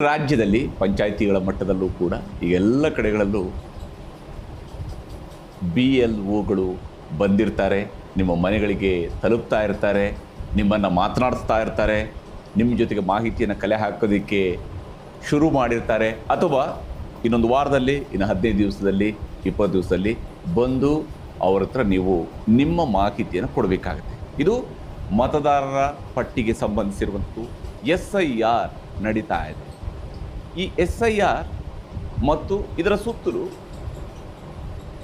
ರಾಜ್ಯದಲ್ಲಿ ಪಂಚಾಯಿತಿಗಳ ಮಟ್ಟದಲ್ಲೂ ಕೂಡ ಈಗ ಎಲ್ಲ ಕಡೆಗಳಲ್ಲೂ BLOಗಳು ಬಂದಿರ್ತಾರೆ, ನಿಮ್ಮ ಮನೆಗಳಿಗೆ ತಲುಪ್ತಾ ಇರ್ತಾರೆ, ನಿಮ್ಮನ್ನು ಮಾತನಾಡಿಸ್ತಾ ಇರ್ತಾರೆ, ನಿಮ್ಮ ಜೊತೆಗೆ ಮಾಹಿತಿಯನ್ನು ಕಲೆ ಹಾಕೋದಕ್ಕೆ ಶುರು ಮಾಡಿರ್ತಾರೆ. ಅಥವಾ ಇನ್ನೊಂದು ವಾರದಲ್ಲಿ, ಇನ್ನು 15 ದಿವಸದಲ್ಲಿ, 20 ದಿವಸದಲ್ಲಿ ಬಂದು ಅವ್ರ ಹತ್ರ ನೀವು ನಿಮ್ಮ ಮಾಹಿತಿಯನ್ನು ಕೊಡಬೇಕಾಗುತ್ತೆ. ಇದು ಮತದಾರರ ಪಟ್ಟಿಗೆ ಸಂಬಂಧಿಸಿರುವಂಥ SIR ನಡೀತಾ ಇದೆ. ಈ SIR ಮತ್ತು ಇದರ ಸುತ್ತಲೂ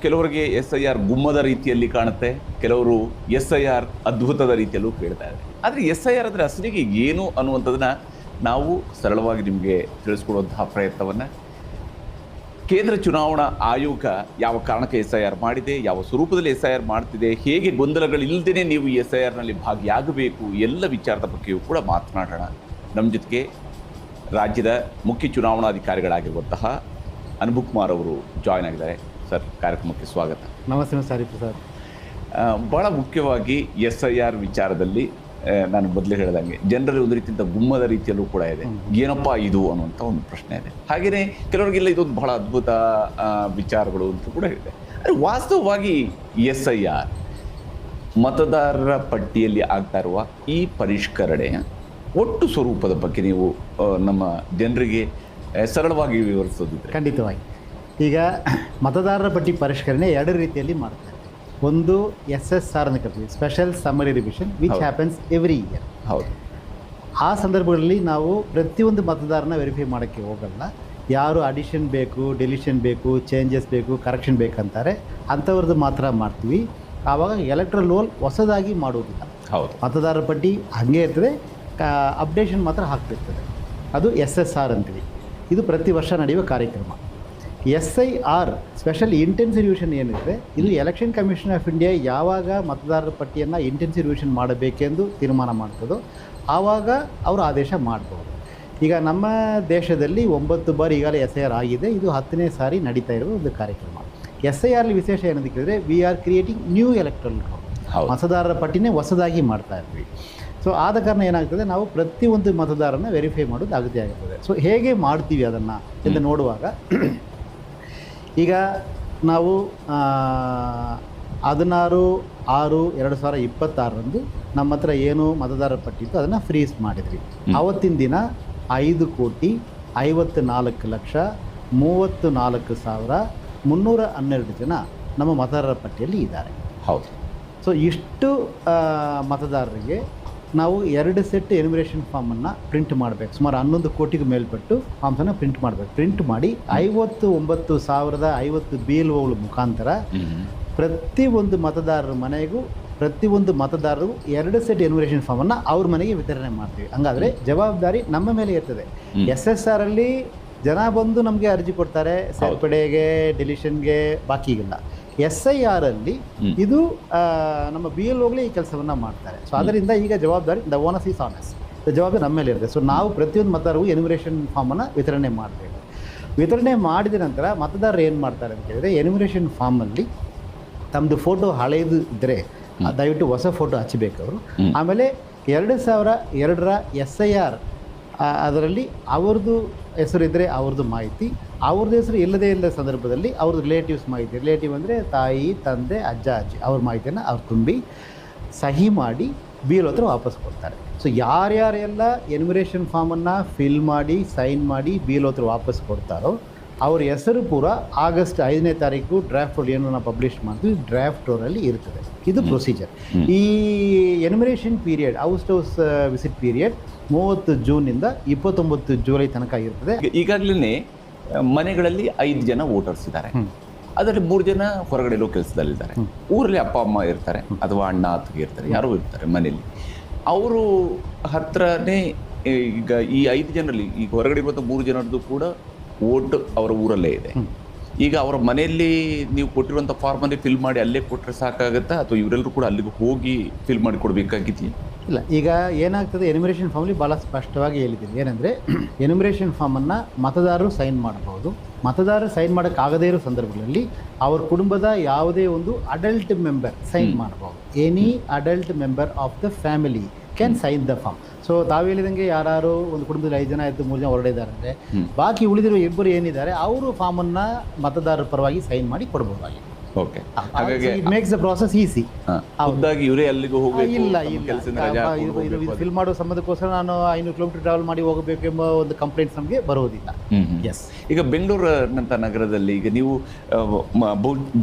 ಕೆಲವರಿಗೆ SIR ಗುಮ್ಮದ ರೀತಿಯಲ್ಲಿ ಕಾಣುತ್ತೆ, ಕೆಲವರು SIR ಅದ್ಭುತದ ರೀತಿಯಲ್ಲೂ ಕೇಳ್ತಾ ಇದ್ದಾರೆ. ಆದರೆ SIR ಅಂದರೆ ಅಸಲಿಗೆ ಏನು ಅನ್ನುವಂಥದ್ದನ್ನು ನಾವು ಸರಳವಾಗಿ ನಿಮಗೆ ತಿಳಿಸ್ಕೊಡುವಂತಹ ಪ್ರಯತ್ನವನ್ನು ಕೇಂದ್ರ ಚುನಾವಣಾ ಆಯೋಗ ಯಾವ ಕಾರಣಕ್ಕೆ SIR ಮಾಡಿದೆ, ಯಾವ ಸ್ವರೂಪದಲ್ಲಿ SIR ಮಾಡ್ತಿದೆ, ಹೇಗೆ ಗೊಂದಲಗಳಿಲ್ಲದೇ ನೀವು ಈ SIRನಲ್ಲಿ ಭಾಗಿಯಾಗಬೇಕು, ಎಲ್ಲ ವಿಚಾರದ ಬಗ್ಗೆಯೂ ಕೂಡ ಮಾತನಾಡೋಣ. ನಮ್ಮ ಜೊತೆಗೆ ರಾಜ್ಯದ ಮುಖ್ಯ ಚುನಾವಣಾಧಿಕಾರಿಗಳಾಗಿರುವಂತಹ ಅನುಭವ್ ಕುಮಾರ್ ಅವರು ಜಾಯ್ನ್ ಆಗಿದ್ದಾರೆ. ಸರ್, ಕಾರ್ಯಕ್ರಮಕ್ಕೆ ಸ್ವಾಗತ. ನಮಸ್ತೆ ಸಾರಿ ಪ್ರಸಾದ್. ಭಾಳ ಮುಖ್ಯವಾಗಿ SIR ವಿಚಾರದಲ್ಲಿ ನಾನು ಮೊದಲೇ ಹೇಳಿದಂಗೆ ಜನರಲ್ಲಿ ಒಂದು ರೀತಿಯಿಂದ ಗುಮ್ಮದ ರೀತಿಯಲ್ಲೂ ಕೂಡ ಇದೆ. ಏನಪ್ಪ ಇದು ಅನ್ನುವಂಥ ಒಂದು ಪ್ರಶ್ನೆ ಇದೆ. ಹಾಗೆಯೇ ಕೆಲವರಿಗೆಲ್ಲ ಇದೊಂದು ಬಹಳ ಅದ್ಭುತ ವಿಚಾರಗಳು ಅಂತ ಕೂಡ ಇದೆ. ಆದರೆ ವಾಸ್ತವವಾಗಿ SIR ಮತದಾರರ ಪಟ್ಟಿಯಲ್ಲಿ ಆಗ್ತಾ ಇರುವ ಈ ಪರಿಷ್ಕರಣೆಯ ಒಟ್ಟು ಸ್ವರೂಪದ ಬಗ್ಗೆ ನೀವು ನಮ್ಮ ಜನರಿಗೆ ಸರಳವಾಗಿ ವಿವರಿಸೋದಿದ್ರೆ. ಖಂಡಿತವಾಗಿ. ಈಗ ಮತದಾರರ ಪಟ್ಟಿ ಪರಿಷ್ಕರಣೆ ಎರಡು ರೀತಿಯಲ್ಲಿ ಮಾಡ್ತಾರೆ. ಒಂದು SSR ಅಂತ ಕರಿತೀವಿ, special summary revision, which happens every year. ಹೌದು. ಆ ಸಂದರ್ಭಗಳಲ್ಲಿ ನಾವು ಪ್ರತಿಯೊಂದು ಮತದಾರನ ವೆರಿಫೈ ಮಾಡೋಕ್ಕೆ ಹೋಗಲ್ಲ. ಯಾರು ಅಡಿಷನ್ ಬೇಕು, ಡೆಲಿಷನ್ ಬೇಕು, ಚೇಂಜಸ್ ಬೇಕು, ಕರೆಕ್ಷನ್ ಬೇಕಂತಾರೆ ಅಂಥವ್ರದ್ದು ಮಾತ್ರ ಮಾಡ್ತೀವಿ. ಆವಾಗ ಎಲೆಕ್ಟ್ರಲ್ ರೋಲ್ ಹೊಸದಾಗಿ ಮಾಡುವುದಿಲ್ಲ. ಹೌದು. ಮತದಾರರ ಪಟ್ಟಿ ಹಾಗೆ ಇರ್ತದೆ, ಅಪ್ಡೇಷನ್ ಮಾತ್ರ ಹಾಕ್ತಿರ್ತದೆ. ಅದು SSR ಅಂತೀವಿ. ಇದು ಪ್ರತಿ ವರ್ಷ ನಡೆಯುವ ಕಾರ್ಯಕ್ರಮ. SIR ಸ್ಪೆಷಲ್ ಇಂಟೆನ್ಸಿವ್ ರಿವಿಷನ್ ಏನಿದೆ, ಇದು ಎಲೆಕ್ಷನ್ ಕಮಿಷನ್ ಆಫ್ ಇಂಡಿಯಾ ಯಾವಾಗ ಮತದಾರರ ಪಟ್ಟಿಯನ್ನು ಇಂಟೆನ್ಸಿವ್ ರಿವಿಷನ್ ಮಾಡಬೇಕೆಂದು ತೀರ್ಮಾನ ಮಾಡ್ತದೋ ಆವಾಗ ಅವರು ಆದೇಶ ಮಾಡ್ಬೋದು. ಈಗ ನಮ್ಮ ದೇಶದಲ್ಲಿ 9 ಬಾರಿ ಈಗಾಗಲೇ SIR ಆಗಿದೆ. ಇದು 10ನೇ ಸಾರಿ ನಡೀತಾ ಇರುವ ಒಂದು ಕಾರ್ಯಕ್ರಮ. SIR ವಿಶೇಷ ಏನಂತ ಕೇಳಿದ್ರೆ, we are creating new electoral roll. ಮತದಾರರ ಪಟ್ಟಿನೇ ಹೊಸದಾಗಿ ಮಾಡ್ತಾ ಇರ್ತೀವಿ. ಸೊ ಆದ ಕಾರಣ ಏನಾಗ್ತದೆ, ನಾವು ಪ್ರತಿಯೊಂದು ಮತದಾರನ ವೆರಿಫೈ ಮಾಡೋದು ಅಗತ್ಯ ಆಗುತ್ತದೆ. ಸೊ ಹೇಗೆ ಮಾಡ್ತೀವಿ ಅದನ್ನು ಎಂದು ನೋಡುವಾಗ, ಈಗ ನಾವು 16/6/2026 ನಮ್ಮ ಹತ್ರ ಏನು ಮತದಾರರ ಪಟ್ಟಿ ಇತ್ತು ಅದನ್ನು ಫ್ರೀಸ್ ಮಾಡಿದ್ವಿ. ಆವತ್ತಿನ ದಿನ 5,54,34,312 ಜನ ನಮ್ಮ ಮತದಾರರ ಪಟ್ಟಿಯಲ್ಲಿ ಇದ್ದಾರೆ. ಹೌದು. ಸೊ ಇಷ್ಟು ಮತದಾರರಿಗೆ ನಾವು 2 ಸೆಟ್ ಎನ್ಯುಮರೇಷನ್ ಫಾರ್ಮನ್ನು ಪ್ರಿಂಟ್ ಮಾಡಬೇಕು. ಸುಮಾರು 11 ಕೋಟಿಗೂ ಮೇಲ್ಪಟ್ಟು ಫಾರ್ಮ್ಸನ್ನು ಪ್ರಿಂಟ್ ಮಾಡಬೇಕು. ಪ್ರಿಂಟ್ ಮಾಡಿ 59,050 BLOಗಳ ಮುಖಾಂತರ ಪ್ರತಿಯೊಂದು ಮತದಾರರ ಮನೆಗೂ, ಪ್ರತಿಯೊಂದು ಮತದಾರರು 2 ಸೆಟ್ ಎನ್ಯುಮರೇಷನ್ ಫಾರ್ಮನ್ನು ಅವ್ರ ಮನೆಗೆ ವಿತರಣೆ ಮಾಡ್ತೀವಿ. ಹಂಗಾದರೆ ಜವಾಬ್ದಾರಿ ನಮ್ಮ ಮೇಲೆ ಇರ್ತದೆ. SSR ಅಲ್ಲಿ ಜನ ಬಂದು ನಮಗೆ ಅರ್ಜಿ ಕೊಡ್ತಾರೆ, ಸೇರ್ಪಡೆಗೆ, ಡೆಲಿಷನ್ಗೆ, ಬಾಕಿಗಿಲ್ಲ. SIR ಅಲ್ಲಿ ಇದು ನಮ್ಮ BLOಗಳೇ ಈ ಕೆಲಸವನ್ನು ಮಾಡ್ತಾರೆ. ಸೊ ಅದರಿಂದ ಈಗ ಜವಾಬ್ದಾರಿ ದ ಓನಸ್ ಈಸ್ ಆನಸ್, ಜವಾಬ್ದಾರಿ ನಮ್ಮ ಮೇಲೆ ಇರುತ್ತೆ. ಸೊ ನಾವು ಪ್ರತಿಯೊಂದು ಮತದಾರರಿಗೂ ಎನ್ಯುಮರೇಷನ್ ಫಾರ್ಮನ್ನು ವಿತರಣೆ ಮಾಡಬೇಕು. ವಿತರಣೆ ಮಾಡಿದ ನಂತರ ಮತದಾರರು ಏನು ಮಾಡ್ತಾರೆ ಅಂತ ಹೇಳಿದ್ರೆ, ಎನ್ಯುಮರೇಷನ್ ಫಾರ್ಮಲ್ಲಿ ತಮ್ಮದು ಫೋಟೋ ಹಳೆಯದು ಇದ್ದರೆ ದಯವಿಟ್ಟು ಹೊಸ ಫೋಟೋ ಹಚ್ಚಬೇಕು ಅವರು. ಆಮೇಲೆ 2002ರ SIR ಅದರಲ್ಲಿ ಅವ್ರದ್ದು ಹೆಸರು ಇದ್ದರೆ ಅವ್ರದ್ದು ಮಾಹಿತಿ, ಅವ್ರದ್ದು ಹೆಸರು ಇಲ್ಲದೇ ಇಲ್ಲದ ಸಂದರ್ಭದಲ್ಲಿ ಅವ್ರದ್ದು ರಿಲೇಟಿವ್ಸ್ ಮಾಹಿತಿ, ರಿಲೇಟಿವ್ ಅಂದರೆ ತಾಯಿ, ತಂದೆ, ಅಜ್ಜ, ಅಜ್ಜಿ, ಅವ್ರ ಮಾಹಿತಿಯನ್ನು ಅವ್ರು ತುಂಬಿ ಸಹಿ ಮಾಡಿ BLO ಹತ್ರ ವಾಪಸ್ ಕೊಡ್ತಾರೆ. ಸೊ ಯಾರ್ಯಾರೆಲ್ಲ ಎನ್ಯುಮರೇಷನ್ ಫಾರ್ಮನ್ನು ಫಿಲ್ ಮಾಡಿ ಸೈನ್ ಮಾಡಿ BLO ಹತ್ರ ವಾಪಸ್ ಕೊಡ್ತಾರೋ ಅವ್ರ ಹೆಸರು ಪೂರ ಆಗಸ್ಟ್ 5ನೇ ತಾರೀಕು ಡ್ರಾಫ್ಟ್ ರೋಲ್ ಏನು ನಾವು ಪಬ್ಲಿಷ್ ಮಾಡ್ತೀವಿ, ಡ್ರಾಫ್ಟ್ ರೋಲಲ್ಲಿ ಇರ್ತದೆ. ಇದು ಪ್ರೊಸೀಜರ್. ಈ enumeration period, house visit period 30 ಜೂನಿಂದ 29 July ತನಕ ಇರ್ತದೆ. ಈಗಾಗಲೇ ಮನೆಗಳಲ್ಲಿ 5 ಜನ ವೋಟರ್ಸ್ ಇದ್ದಾರೆ. ಅದರಲ್ಲಿ 3 ಜನ ಹೊರಗಡೆ ಎಲ್ಲೋ ಕೆಲಸದಲ್ಲಿದ್ದಾರೆ. ಊರಲ್ಲಿ ಅಪ್ಪ ಅಮ್ಮ ಇರ್ತಾರೆ, ಅಥವಾ ಅಣ್ಣ ಅತ್ತಿಗೆ ಇರ್ತಾರೆ, ಯಾರೋ ಇರ್ತಾರೆ ಮನೆಯಲ್ಲಿ. ಅವರು ಹತ್ರನೇ ಈಗ ಈ 5 ಜನರಲ್ಲಿ ಈಗ ಹೊರಗಡೆ ಇರುವಂಥ 3 ಜನರದ್ದು ಕೂಡ ವೋಟ್ ಅವರ ಊರಲ್ಲೇ ಇದೆ. ಈಗ ಅವರ ಮನೆಯಲ್ಲಿ ನೀವು ಕೊಟ್ಟಿರುವಂಥ ಫಾರ್ಮಲ್ಲಿ ಫಿಲ್ ಮಾಡಿ ಅಲ್ಲೇ ಕೊಟ್ಟರೆ ಸಾಕಾಗುತ್ತಾ, ಅಥವಾ ಇವರೆಲ್ಲರೂ ಕೂಡ ಅಲ್ಲಿಗೆ ಹೋಗಿ ಫಿಲ್ ಮಾಡಿ ಕೊಡಬೇಕಾಗಿದೆಯಾ? ಇಲ್ಲ, ಈಗ ಏನಾಗ್ತದೆ, ಎನ್ಯುಮರೇಷನ್ ಫಾರ್ಮಲ್ಲಿ ಭಾಳ ಸ್ಪಷ್ಟವಾಗಿ ಹೇಳಿದ್ದೀನಿ. ಏನಂದರೆ, ಎನ್ಯುಮರೇಷನ್ ಫಾರ್ಮನ್ನು ಮತದಾರರು ಸೈನ್ ಮಾಡಬಹುದು. ಮತದಾರರು ಸೈನ್ ಮಾಡೋಕ್ಕಾಗದೇ ಇರೋ ಸಂದರ್ಭಗಳಲ್ಲಿ ಅವ್ರ ಕುಟುಂಬದ ಯಾವುದೇ ಒಂದು ಅಡಲ್ಟ್ ಮೆಂಬರ್ ಸೈನ್ ಮಾಡಬಹುದು. Any adult member of the family can sign the form. So ತಾವು ಹೇಳಿದಂಗೆ ಯಾರು ಒಂದು ಕುಟುಂಬದಲ್ಲಿ 5 ಜನ ಇದ್ದು 3 ಜನ ಹೊರಗಡೆ ಇದ್ದಾರೆ ಅಂದರೆ ಬಾಕಿ ಉಳಿದಿರೋ ಇಬ್ಬರು ಏನಿದ್ದಾರೆ ಅವರು ಫಾರ್ಮನ್ನು ಮತದಾರರ ಪರವಾಗಿ ಸೈನ್ ಮಾಡಿ ಕೊಡ್ಬೋದಾಗಿದೆ. ಓಕೆ, ಹಾಗಾಗಿ it makes the process easy. ಖುದ್ದಾಗಿ ಇವರೇ ಅಲ್ಲಿಗೂ ಹೋಗಬೇಕು, ಇಲ್ಲ ಕೆಲಸದಿಂದ ರಜೆ ಹಾಕ್ಕೊಂಡು ಇದು ಫಿಲ್ ಮಾಡೋ ಸಂಬಂಧಕ್ಕೋಸ್ಕರ ನಾನು 500 ಕಿಲೋಮೀಟರ್ ಟ್ರಾವೆಲ್ ಮಾಡಿ ಹೋಗಬೇಕು ಎಂಬ ಒಂದು ಕಂಪ್ಲೇಂಟ್ಸ್ ನಮಗೆ ಬರೋದಿಲ್ಲ. ಎಸ್, ಈಗ ಬೆಂಗಳೂರಿನಂಥ ನಗರದಲ್ಲಿ ಈಗ ನೀವು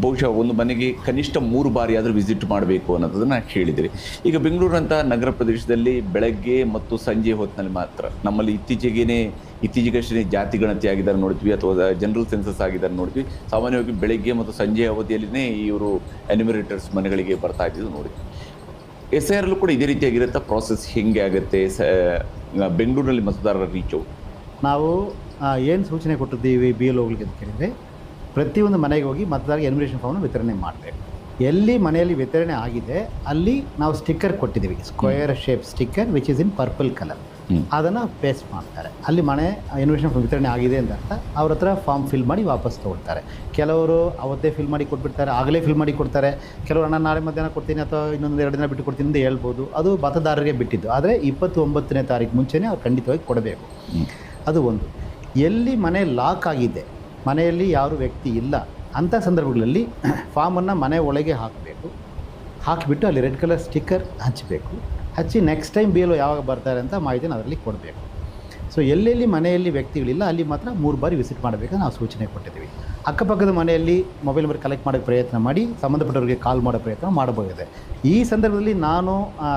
ಬಹುಶಃ ಒಂದು ಮನೆಗೆ ಕನಿಷ್ಠ 3 ಬಾರಿ ಆದರೂ ವಿಸಿಟ್ ಮಾಡಬೇಕು ಅನ್ನೋದನ್ನ ಹೇಳಿದಿರಿ. ಈಗ ಬೆಂಗಳೂರಿನಂಥ ನಗರ ಪ್ರದೇಶದಲ್ಲಿ ಬೆಳಗ್ಗೆ ಮತ್ತು ಸಂಜೆ ಹೊತ್ತಿನಲ್ಲಿ ಮಾತ್ರ, ನಮ್ಮಲ್ಲಿ ಇತ್ತೀಚೆಗಷ್ಟೇ ಜಾತಿ ಗಣತಿ ಆಗಿದ್ದಾರೆ ನೋಡಿದ್ವಿ, ಅಥವಾ ಜನರಲ್ ಸೆನ್ಸಸ್ ಆಗಿದ್ದಾರೆ ನೋಡಿದ್ವಿ. ಸಾಮಾನ್ಯವಾಗಿ ಬೆಳಗ್ಗೆ ಮತ್ತು ಸಂಜೆ ಅವಧಿಯಲ್ಲಿನೇ ಇವರು ಎನ್ಯುಮರೇಟರ್ಸ್ ಮನೆಗಳಿಗೆ ಬರ್ತಾ ಇದ್ದಿದ್ದು ನೋಡಿದ್ವಿ. SIR ಕೂಡ ಇದೇ ರೀತಿಯಾಗಿರುತ್ತೆ ಪ್ರಾಸೆಸ್. ಹೆಂಗೆ ಆಗುತ್ತೆ ಬೆಂಗಳೂರಿನಲ್ಲಿ ಮತದಾರರ ರೀಚ್ ಔಟ್? ನಾವು ಏನು ಸೂಚನೆ ಕೊಟ್ಟಿದ್ದೀವಿ BLOಗಳಿಗೆ ಅಂತ ಕೇಳಿದರೆ, ಪ್ರತಿಯೊಂದು ಮನೆಗೆ ಹೋಗಿ ಮತದಾರರಿಗೆ ಎನ್ಯುಮರೇಷನ್ ಫಾರ್ಮ್ನ ವಿತರಣೆ ಮಾಡಬೇಕು. ಎಲ್ಲಿ ಮನೆಯಲ್ಲಿ ವಿತರಣೆ ಆಗಿದೆ ಅಲ್ಲಿ ನಾವು ಸ್ಟಿಕ್ಕರ್ ಕೊಟ್ಟಿದ್ದೀವಿ, square shape sticker which is in purple colour. ಅದನ್ನು ಪೇಸ್ಟ್ ಮಾಡ್ತಾರೆ. ಅಲ್ಲಿ ಮನೆ ಎನ್ಯುಮರೇಷನ್ ಫಾರ್ಮ್ ವಿತರಣೆ ಆಗಿದೆ ಅಂತ ಅರ್ಥ. ಅವ್ರ ಹತ್ರ ಫಾರ್ಮ್ ಫಿಲ್ ಮಾಡಿ ವಾಪಸ್ ತೊಗೊಳ್ತಾರೆ. ಕೆಲವರು ಅವತ್ತೇ ಫಿಲ್ ಮಾಡಿ ಕೊಟ್ಬಿಡ್ತಾರೆ, ಆಗಲೇ ಫಿಲ್ ಮಾಡಿ ಕೊಡ್ತಾರೆ. ಕೆಲವರು ನಾನು ನಾಳೆ ಮಧ್ಯಾಹ್ನ ಕೊಡ್ತೀನಿ ಅಥವಾ ಇನ್ನೊಂದು 2 ದಿನ ಬಿಟ್ಟು ಕೊಡ್ತೀನಿ ಅಂತ ಹೇಳ್ಬೋದು. ಅದು ಮತದಾರರಿಗೆ ಬಿಟ್ಟಿದ್ದು. ಆದರೆ 29ನೇ ತಾರೀಕು ಮುಂಚೆನೇ ಅವ್ರು ಖಂಡಿತವಾಗಿ ಕೊಡಬೇಕು. ಅದು ಒಂದು. ಎಲ್ಲಿ ಮನೆ ಲಾಕ್ ಆಗಿದೆ, ಮನೆಯಲ್ಲಿ ಯಾರು ವ್ಯಕ್ತಿ ಇಲ್ಲ ಅಂಥ ಸಂದರ್ಭಗಳಲ್ಲಿ ಫಾರ್ಮನ್ನು ಮನೆ ಒಳಗೆ ಹಾಕಬೇಕು. ಹಾಕಿಬಿಟ್ಟು ಅಲ್ಲಿ ರೆಡ್ ಕಲರ್ ಸ್ಟಿಕ್ಕರ್ ಹಚ್ಚಬೇಕು. ಹಚ್ಚಿ ನೆಕ್ಸ್ಟ್ ಟೈಮ್ BLO ಯಾವಾಗ ಬರ್ತಾರೆ ಅಂತ ಮಾಹಿತಿನ ಅದರಲ್ಲಿ ಕೊಡಬೇಕು. ಸೊ ಎಲ್ಲೆಲ್ಲಿ ಮನೆಯಲ್ಲಿ ವ್ಯಕ್ತಿಗಳಿಲ್ಲ ಅಲ್ಲಿ ಮಾತ್ರ 3 ಬಾರಿ ವಿಸಿಟ್ ಮಾಡಬೇಕು ನಾವು ಸೂಚನೆ ಕೊಟ್ಟಿದ್ದೀವಿ. ಅಕ್ಕಪಕ್ಕದ ಮನೆಯಲ್ಲಿ ಮೊಬೈಲ್ ನಂಬರ್ ಕಲೆಕ್ಟ್ ಮಾಡೋಕ್ಕೆ ಪ್ರಯತ್ನ ಮಾಡಿ ಸಂಬಂಧಪಟ್ಟವರಿಗೆ ಕಾಲ್ ಮಾಡೋ ಪ್ರಯತ್ನ ಮಾಡಬಹುದಿದೆ. ಈ ಸಂದರ್ಭದಲ್ಲಿ ನಾನು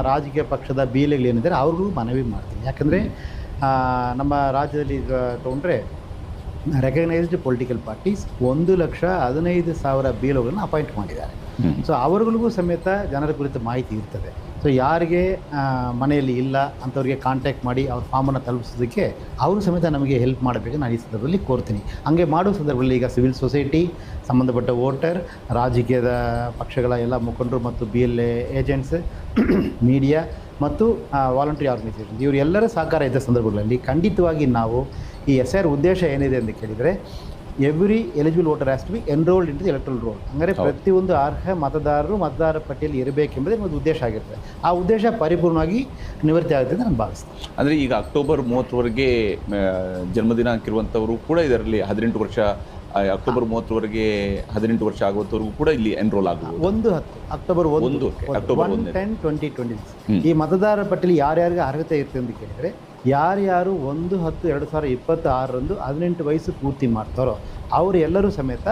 ರಾಜಕೀಯ ಪಕ್ಷದ BLOಗಳೇನಿದ್ದಾರೆ ಅವ್ರಿಗೂ ಮನವಿ ಮಾಡ್ತೀನಿ. ಯಾಕಂದರೆ ನಮ್ಮ ರಾಜ್ಯದಲ್ಲಿ ತೊಗೊಂಡ್ರೆ ರೆಕಗ್ನೈಸ್ಡ್ ಪೊಲಿಟಿಕಲ್ ಪಾರ್ಟೀಸ್ 1,15,000 BLOಗಳನ್ನು ಅಪಾಯಿಂಟ್ ಮಾಡಿದ್ದಾರೆ. ಸೊ ಅವರುಗಳಿಗೂ ಸಮೇತ ಜನರ ಕುರಿತು ಮಾಹಿತಿ ಇರ್ತದೆ. ಸೊ ಯಾರಿಗೆ ಮನೆಯಲ್ಲಿ ಇಲ್ಲ ಅಂಥವ್ರಿಗೆ ಕಾಂಟ್ಯಾಕ್ಟ್ ಮಾಡಿ ಅವ್ರ ಫಾರ್ಮನ್ನು ತಲುಪಿಸೋದಕ್ಕೆ ಅವರು ಸಮೇತ ನಮಗೆ ಹೆಲ್ಪ್ ಮಾಡಬೇಕು ನಾನು ಈ ಸಂದರ್ಭದಲ್ಲಿ ಕೋರ್ತೀನಿ. ಹಂಗೆ ಮಾಡೋ ಸಂದರ್ಭದಲ್ಲಿ ಈಗ ಸಿವಿಲ್ ಸೊಸೈಟಿ, ಸಂಬಂಧಪಟ್ಟ ವೋಟರ್, ರಾಜಕೀಯದ ಪಕ್ಷಗಳ ಎಲ್ಲ ಮುಖಂಡರು ಮತ್ತು BLA ಏಜೆಂಟ್ಸ್, ಮೀಡಿಯಾ ಮತ್ತು ವಾಲಂಟ್ರಿ ಆರ್ಗನೈಸೇಷನ್ ಇವರೆಲ್ಲರ ಸಹಕಾರ ಇದ್ದ ಸಂದರ್ಭಗಳಲ್ಲಿ ಖಂಡಿತವಾಗಿ ನಾವು ಈ SIR ಉದ್ದೇಶ ಏನಿದೆ ಅಂತ ಕೇಳಿದರೆ, every eligible voter has to be enrolled in the electoral roll. ಅಂದರೆ ಪ್ರತಿಯೊಂದು ಅರ್ಹ ಮತದಾರರು ಮತದಾರರ ಪಟ್ಟಿಯಲ್ಲಿ ಇರಬೇಕೆಂಬುದೇ ಒಂದು ಉದ್ದೇಶ ಆಗಿರ್ತದೆ. ಆ ಉದ್ದೇಶ ಪರಿಪೂರ್ಣವಾಗಿ ನಿವೃತ್ತಿ ಆಗುತ್ತೆ ಅಂತ ನಾನು ಭಾವಿಸ್ತೀನಿ. ಅಂದರೆ ಈಗ ಅಕ್ಟೋಬರ್ 30ವರೆಗೆ ಜನ್ಮದಿನಾಂಕ ಇರುವಂಥವರು ಕೂಡ ಇದರಲ್ಲಿ 18 ವರ್ಷ, ಅಕ್ಟೋಬರ್ 30ವರೆಗೆ 18 ವರ್ಷ ಆಗುವವರೆಗೂ ಕೂಡ ಇಲ್ಲಿ ಎನ್ರೋಲ್ ಆಗಬಹುದು. ಅಕ್ಟೋಬರ್ 1/10/2026 ಈ ಮತದಾರರ ಪಟ್ಟಿಯಲ್ಲಿ ಯಾರ್ಯಾರಿಗೆ ಅರ್ಹತೆ ಇರುತ್ತೆ ಅಂತ ಕೇಳಿದರೆ, ಯಾರ್ಯಾರು 1/10/2026 18 ವಯಸ್ಸು ಪೂರ್ತಿ ಮಾಡ್ತಾರೋ ಅವರೆಲ್ಲರೂ ಸಮೇತ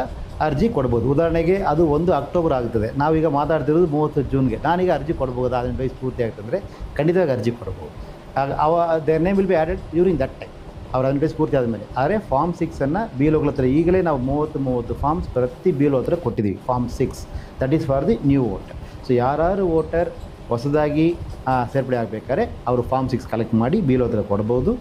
ಅರ್ಜಿ ಕೊಡ್ಬೋದು. ಉದಾಹರಣೆಗೆ ಅದು 1 ಅಕ್ಟೋಬರ್ ಆಗ್ತದೆ, ನಾವೀಗ ಮಾತಾಡ್ತಿರೋದು 30 ಜೂನ್ಗೆ. ನಾನೀಗ ಅರ್ಜಿ ಕೊಡ್ಬೋದು, 18 ವಯಸ್ಸು ಪೂರ್ತಿ ಆಗ್ತಂದರೆ ಖಂಡಿತವಾಗಿ ಅರ್ಜಿ ಕೊಡ್ಬೋದು. There name will be added during that time, ಅವ್ರ 18 ವಯಸ್ಸು ಪೂರ್ತಿ ಆದಮೇಲೆ. ಆದರೆ ಫಾರ್ಮ್ 6ಅನ್ನು BLOಗಳ ಹತ್ರ ಈಗಲೇ ನಾವು 30 ಫಾರ್ಮ್ಸ್ ಪ್ರತಿ BLO ಹತ್ರ ಕೊಟ್ಟಿದ್ದೀವಿ. Form 6 that is for the new voter. So ಯಾರು ವೋಟರ್ ಹೊಸದಾಗಿ ಸೇರ್ಪಡೆ ಆಗಬೇಕಾದ್ರೆ ಅವರು ಫಾರ್ಮ್ 6 ಕಲೆಕ್ಟ್ ಮಾಡಿ BLO ಹತ್ರ ಕೊಡ್ಬೋದು,